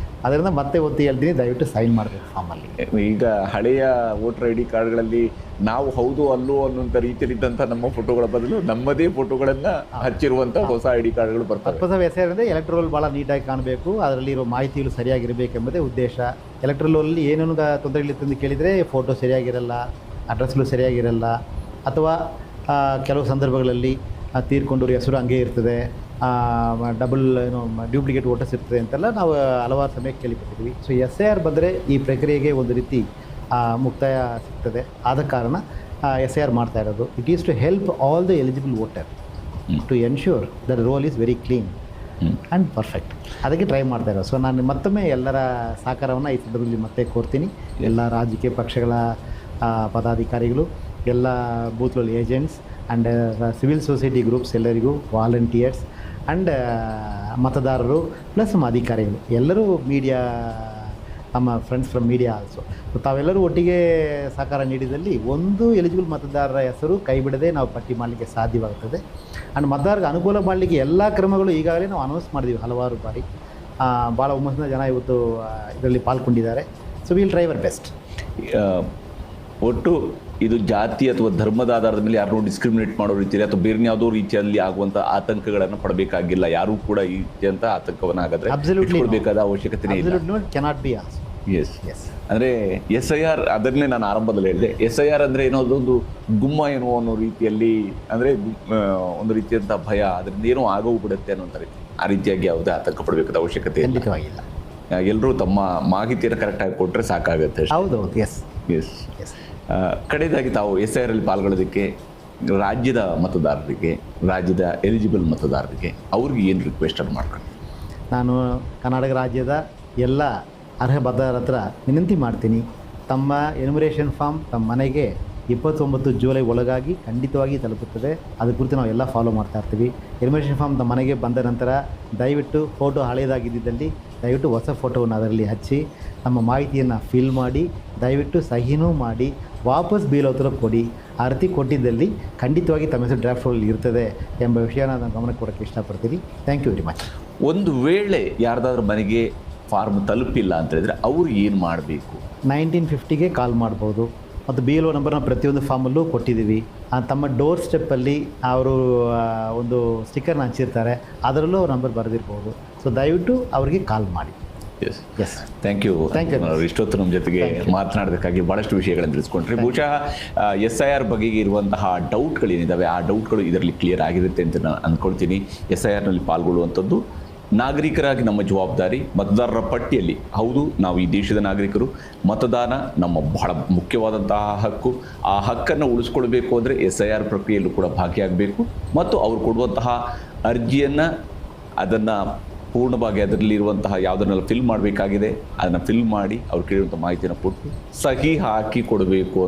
ಅದರಿಂದ ಮತ್ತೆ ಒತ್ತಿ ಹೇಳ್ತೀನಿ, ದಯವಿಟ್ಟು ಸೈನ್ ಮಾಡಬೇಕು ಫಾರ್ಮಲ್ಲಿ. ಈಗ ಹಳೆಯ ವೋಟರ್ ID ಕಾರ್ಡ್ಗಳಲ್ಲಿ ನಾವು ಹೌದು ಅಲ್ಲೋ ಅನ್ನುವಂಥ ರೀತಿಯಲ್ಲಿದ್ದಂಥ ನಮ್ಮ ಫೋಟೋಗಳ ಬದಲು ನಮ್ಮದೇ ಫೋಟೋಗಳನ್ನು ಹಚ್ಚಿರುವಂಥ ಹೊಸ ID ಕಾರ್ಡ್ಗಳು ಬರ್ತವೆ. ಹೊಸ ವ್ಯತ್ಯಾಸ ಅಂದರೆ ಎಲೆಕ್ಟ್ರೋಲ್ ಭಾಳ ನೀಟಾಗಿ ಕಾಣಬೇಕು, ಅದರಲ್ಲಿರೋ ಮಾಹಿತಿಗಳು ಸರಿಯಾಗಿರಬೇಕೆಂಬುದೇ ಉದ್ದೇಶ. ಎಲೆಕ್ಟ್ರೋಲಲ್ಲಿ ಏನೇನು ತೊಂದರೆಗಳಿತ್ತು ಕೇಳಿದರೆ ಫೋಟೋ ಸರಿಯಾಗಿರಲ್ಲ, ಅಡ್ರೆಸ್ಗಳು ಸರಿಯಾಗಿರಲ್ಲ, ಅಥವಾ ಕೆಲವು ಸಂದರ್ಭಗಳಲ್ಲಿ ತೀರ್ಕೊಂಡವ್ರ ಹೆಸರು ಹಂಗೆ ಇರ್ತದೆ, ಡಬಲ್ ಡ್ಯೂಪ್ಲಿಕೇಟ್ ವೋಟರ್ಸ್ ಇರ್ತದೆ ಅಂತೆಲ್ಲ ನಾವು ಹಲವಾರು ಸಮಯ ಕೇಳಿಕೊಟ್ಟಿದ್ವಿ. ಸೊ SIR ಬಂದರೆ ಈ ಪ್ರಕ್ರಿಯೆಗೆ ಒಂದು ರೀತಿ ಮುಕ್ತಾಯ ಸಿಗ್ತದೆ. ಆದ ಕಾರಣ SIR ಮಾಡ್ತಾ ಇರೋದು. It is to help all the eligible voter to ensure the roll is very clean and perfect. ಅದಕ್ಕೆ ಟ್ರೈ ಮಾಡ್ತಾ ಇರೋದು. ಸೊ ನಾನು ಮತ್ತೊಮ್ಮೆ ಎಲ್ಲರ ಸಹಕಾರವನ್ನು ಈ ಸಂದರ್ಭದಲ್ಲಿ ಮತ್ತೆ ಕೋರ್ತೀನಿ. ಎಲ್ಲ ರಾಜಕೀಯ ಪಕ್ಷಗಳ ಪದಾಧಿಕಾರಿಗಳು, ಎಲ್ಲ ಬೂತ್ಗಳಲ್ಲಿ agents and civil society groups ಎಲ್ಲರಿಗೂ, ವಾಲಂಟಿಯರ್ಸ್ ಆ್ಯಂಡ್ ಮತದಾರರು ಪ್ಲಸ್ ನಮ್ಮ ಅಧಿಕಾರಿಗಳು ಎಲ್ಲರೂ, ಮೀಡಿಯಾ, ನಮ್ಮ friends from media also. So ತಾವೆಲ್ಲರೂ ಒಟ್ಟಿಗೆ ಸಹಕಾರ ನೀಡಿದಲ್ಲಿ ಒಂದು ಎಲಿಜಿಬಲ್ ಮತದಾರರ ಹೆಸರು ಕೈ ಬಿಡದೆ ನಾವು ಪಟ್ಟಿ ಮಾಡಲಿಕ್ಕೆ ಸಾಧ್ಯವಾಗುತ್ತದೆ. ಆ್ಯಂಡ್ ಮತದಾರರಿಗೆ ಅನುಕೂಲ ಮಾಡಲಿಕ್ಕೆ ಎಲ್ಲ ಕ್ರಮಗಳು ಈಗಾಗಲೇ ನಾವು ಅನೌನ್ಸ್ ಮಾಡಿದ್ದೀವಿ ಹಲವಾರು ಬಾರಿ. ಭಾಳ ಹುಮ್ಮಸ್ಸಿನ ಜನ ಇವತ್ತು ಇದರಲ್ಲಿ ಪಾಲ್ಗೊಂಡಿದ್ದಾರೆ. So will try our best. ಒಟ್ಟು ಇದು ಜಾತಿ ಅಥವಾ ಧರ್ಮದ ಆಧಾರದ ಮೇಲೆ ಯಾರನ್ನೂ ಡಿಸ್ಕ್ರಿಮಿನೇಟ್ ಮಾಡೋ ರೀತಿಯಲ್ಲಿ ಅಥವಾ ಬೇರೆ ಯಾವುದೋ ರೀತಿಯಲ್ಲಿ ಆಗುವಂಥ ಆತಂಕಗಳನ್ನು ಪಡಬೇಕಾಗಿಲ್ಲ. ಯಾರೂ ಕೂಡ ಈ ರೀತಿಯಂಥ ಆತಂಕವನ್ನು ಹಾಗಾದರೆ ಕೊಡಬೇಕಾದ ಅವಶ್ಯಕತೆ ಇಲ್ಲ. Cannot be also. ಎಸ್ ಅಂದರೆ SIR, ಅದನ್ನೇ ನಾನು ಆರಂಭದಲ್ಲಿ ಹೇಳಿದೆ. SIR ಅಂದರೆ ಏನೋದೊಂದು ಗುಮ್ಮ ಏನೋ ಅನ್ನೋ ರೀತಿಯಲ್ಲಿ, ಅಂದರೆ ಒಂದು ರೀತಿಯಂಥ ಭಯ, ಅದರಿಂದ ಏನೋ ಆಗೋಗ್ಬಿಡುತ್ತೆ ಅನ್ನೋಂಥ ರೀತಿ. ಆ ರೀತಿಯಾಗಿ ಯಾವುದೇ ಆತಂಕ ಪಡಬೇಕಾದ ಅವಶ್ಯಕತೆ ಖಂಡಿತವಾಗಿಲ್ಲ. ಎಲ್ಲರೂ ತಮ್ಮ ಮಾಹಿತಿಯನ್ನು ಕರೆಕ್ಟಾಗಿ ಕೊಟ್ಟರೆ ಸಾಕಾಗುತ್ತೆ. ಹೌದೌದು. ಎಸ್. ಕಡೆಯದಾಗಿ ತಾವು SIR ಅಲ್ಲಿ ಪಾಲ್ಗೊಳ್ಳೋದಕ್ಕೆ ರಾಜ್ಯದ ಮತದಾರರಿಗೆ, ರಾಜ್ಯದ ಎಲಿಜಿಬಲ್ ಮತದಾರರಿಗೆ ಅವ್ರಿಗೆ ಏನು ರಿಕ್ವೆಸ್ಟನ್ನು ಮಾಡ್ಕೊಂಡು ನಾನು ಕರ್ನಾಟಕ ರಾಜ್ಯದ ಎಲ್ಲ ಅರ್ಹ ಮತದಾರರ ಹತ್ರ ವಿನಂತಿ ಮಾಡ್ತೀನಿ. ತಮ್ಮ ಎನ್ಯುಮರೇಷನ್ ಫಾರ್ಮ್ ತಮ್ಮ ಮನೆಗೆ 29 ಜುಲೈ ಒಳಗಾಗಿ ಖಂಡಿತವಾಗಿ ತಲುಪುತ್ತದೆ. ಅದ್ರ ಕುರಿತು ನಾವು ಎಲ್ಲ ಫಾಲೋ ಮಾಡ್ತಾ ಇರ್ತೀವಿ. ಎನ್ಯುಮರೇಷನ್ ಫಾರ್ಮ್ ನಮ್ಮ ಮನೆಗೆ ಬಂದ ನಂತರ ದಯವಿಟ್ಟು ಫೋಟೋ ಹಳೆಯದಾಗಿದ್ದಲ್ಲಿ ದಯವಿಟ್ಟು ಹೊಸ ಫೋಟೋವನ್ನು ಅದರಲ್ಲಿ ಹಚ್ಚಿ ನಮ್ಮ ಮಾಹಿತಿಯನ್ನು ಫಿಲ್ ಮಾಡಿ ದಯವಿಟ್ಟು ಸಹಿನೂ ಮಾಡಿ ವಾಪಸ್ ಬೀಳೋತ್ರ ಕೊಡಿ. ಆ ರೀತಿ ಕೊಟ್ಟಿದ್ದಲ್ಲಿ ಖಂಡಿತವಾಗಿ ತಮ್ಮ ಹೆಸರು ಡ್ರಾಫ್ಟ್ ರೋಲ್ ಇರ್ತದೆ ಎಂಬ ವಿಷಯನ ನಾನು ಗಮನಕ್ಕೆ ಕೊಡೋಕ್ಕೆ ಇಷ್ಟಪಡ್ತೀನಿ. Thank you very much. ಒಂದು ವೇಳೆ ಯಾರ್ದಾದ್ರೂ ಮನೆಗೆ ಫಾರ್ಮ್ ತಲುಪಿಲ್ಲ ಅಂತ ಹೇಳಿದ್ರೆ ಅವರು ಏನು ಮಾಡಬೇಕು? 1950ಗೆ ಕಾಲ್ ಮಾಡ್ಬೋದು. ಮತ್ತು BLO ನಂಬರ್ನ ಪ್ರತಿಯೊಂದು ಫಾರ್ಮಲ್ಲೂ ಕೊಟ್ಟಿದ್ದೀವಿ. ತಮ್ಮ ಡೋರ್ ಸ್ಟೆಪ್ಪಲ್ಲಿ ಅವರು ಒಂದು ಸ್ಟಿಕ್ಕರ್ನ ಹಂಚಿರ್ತಾರೆ, ಅದರಲ್ಲೂ ಅವ್ರ ನಂಬರ್ ಬರೆದಿರ್ಬೋದು. ಸೊ ದಯವಿಟ್ಟು ಅವರಿಗೆ ಕಾಲ್ ಮಾಡಿ. Yes thank you. ಇಷ್ಟೊತ್ತು ನಮ್ಮ ಜೊತೆಗೆ ಮಾತನಾಡೋದಕ್ಕಾಗಿ ಭಾಳಷ್ಟು ವಿಷಯಗಳನ್ನು ತಿಳಿಸ್ಕೊಂಡ್ರಿ. ಬಹುಶಃ SIR ಬಗ್ಗೆ ಇರುವಂತಹ ಡೌಟ್ಗಳೇನಿದ್ದಾವೆ ಆ ಡೌಟ್ಗಳು ಇದರಲ್ಲಿ ಕ್ಲಿಯರ್ ಆಗಿರುತ್ತೆ ಅಂತ ನಾನು ಅಂದ್ಕೊಳ್ತೀನಿ. SIRನಲ್ಲಿ ಪಾಲ್ಗೊಳ್ಳುವಂಥದ್ದು ನಾಗರಿಕರಾಗಿ ನಮ್ಮ ಜವಾಬ್ದಾರಿ. ಮತದಾರರ ಪಟ್ಟಿಯಲ್ಲಿ ಹೌದು, ನಾವು ಈ ದೇಶದ ನಾಗರಿಕರು, ಮತದಾನ ನಮ್ಮ ಬಹಳ ಮುಖ್ಯವಾದಂತಹ ಹಕ್ಕು. ಆ ಹಕ್ಕನ್ನು ಉಳಿಸ್ಕೊಳ್ಬೇಕು ಅಂದರೆ SIR ಪ್ರಕ್ರಿಯೆಯಲ್ಲೂ ಕೂಡ ಭಾಗಿಯಾಗಬೇಕು ಮತ್ತು ಅವರು ಕೊಡುವಂತಹ ಅರ್ಜಿಯನ್ನು ಅದನ್ನು ಪೂರ್ಣವಾಗಿ ಅದರಲ್ಲಿರುವಂತಹ ಯಾವುದನ್ನೆಲ್ಲ ಫಿಲ್ ಮಾಡಬೇಕಾಗಿದೆ ಅದನ್ನು ಫಿಲ್ ಮಾಡಿ ಅವ್ರು ಕೇಳಿರುವಂಥ ಮಾಹಿತಿಯನ್ನು ಕೊಟ್ಟು ಸಹಿ ಹಾಕಿ ಕೊಡಬೇಕು.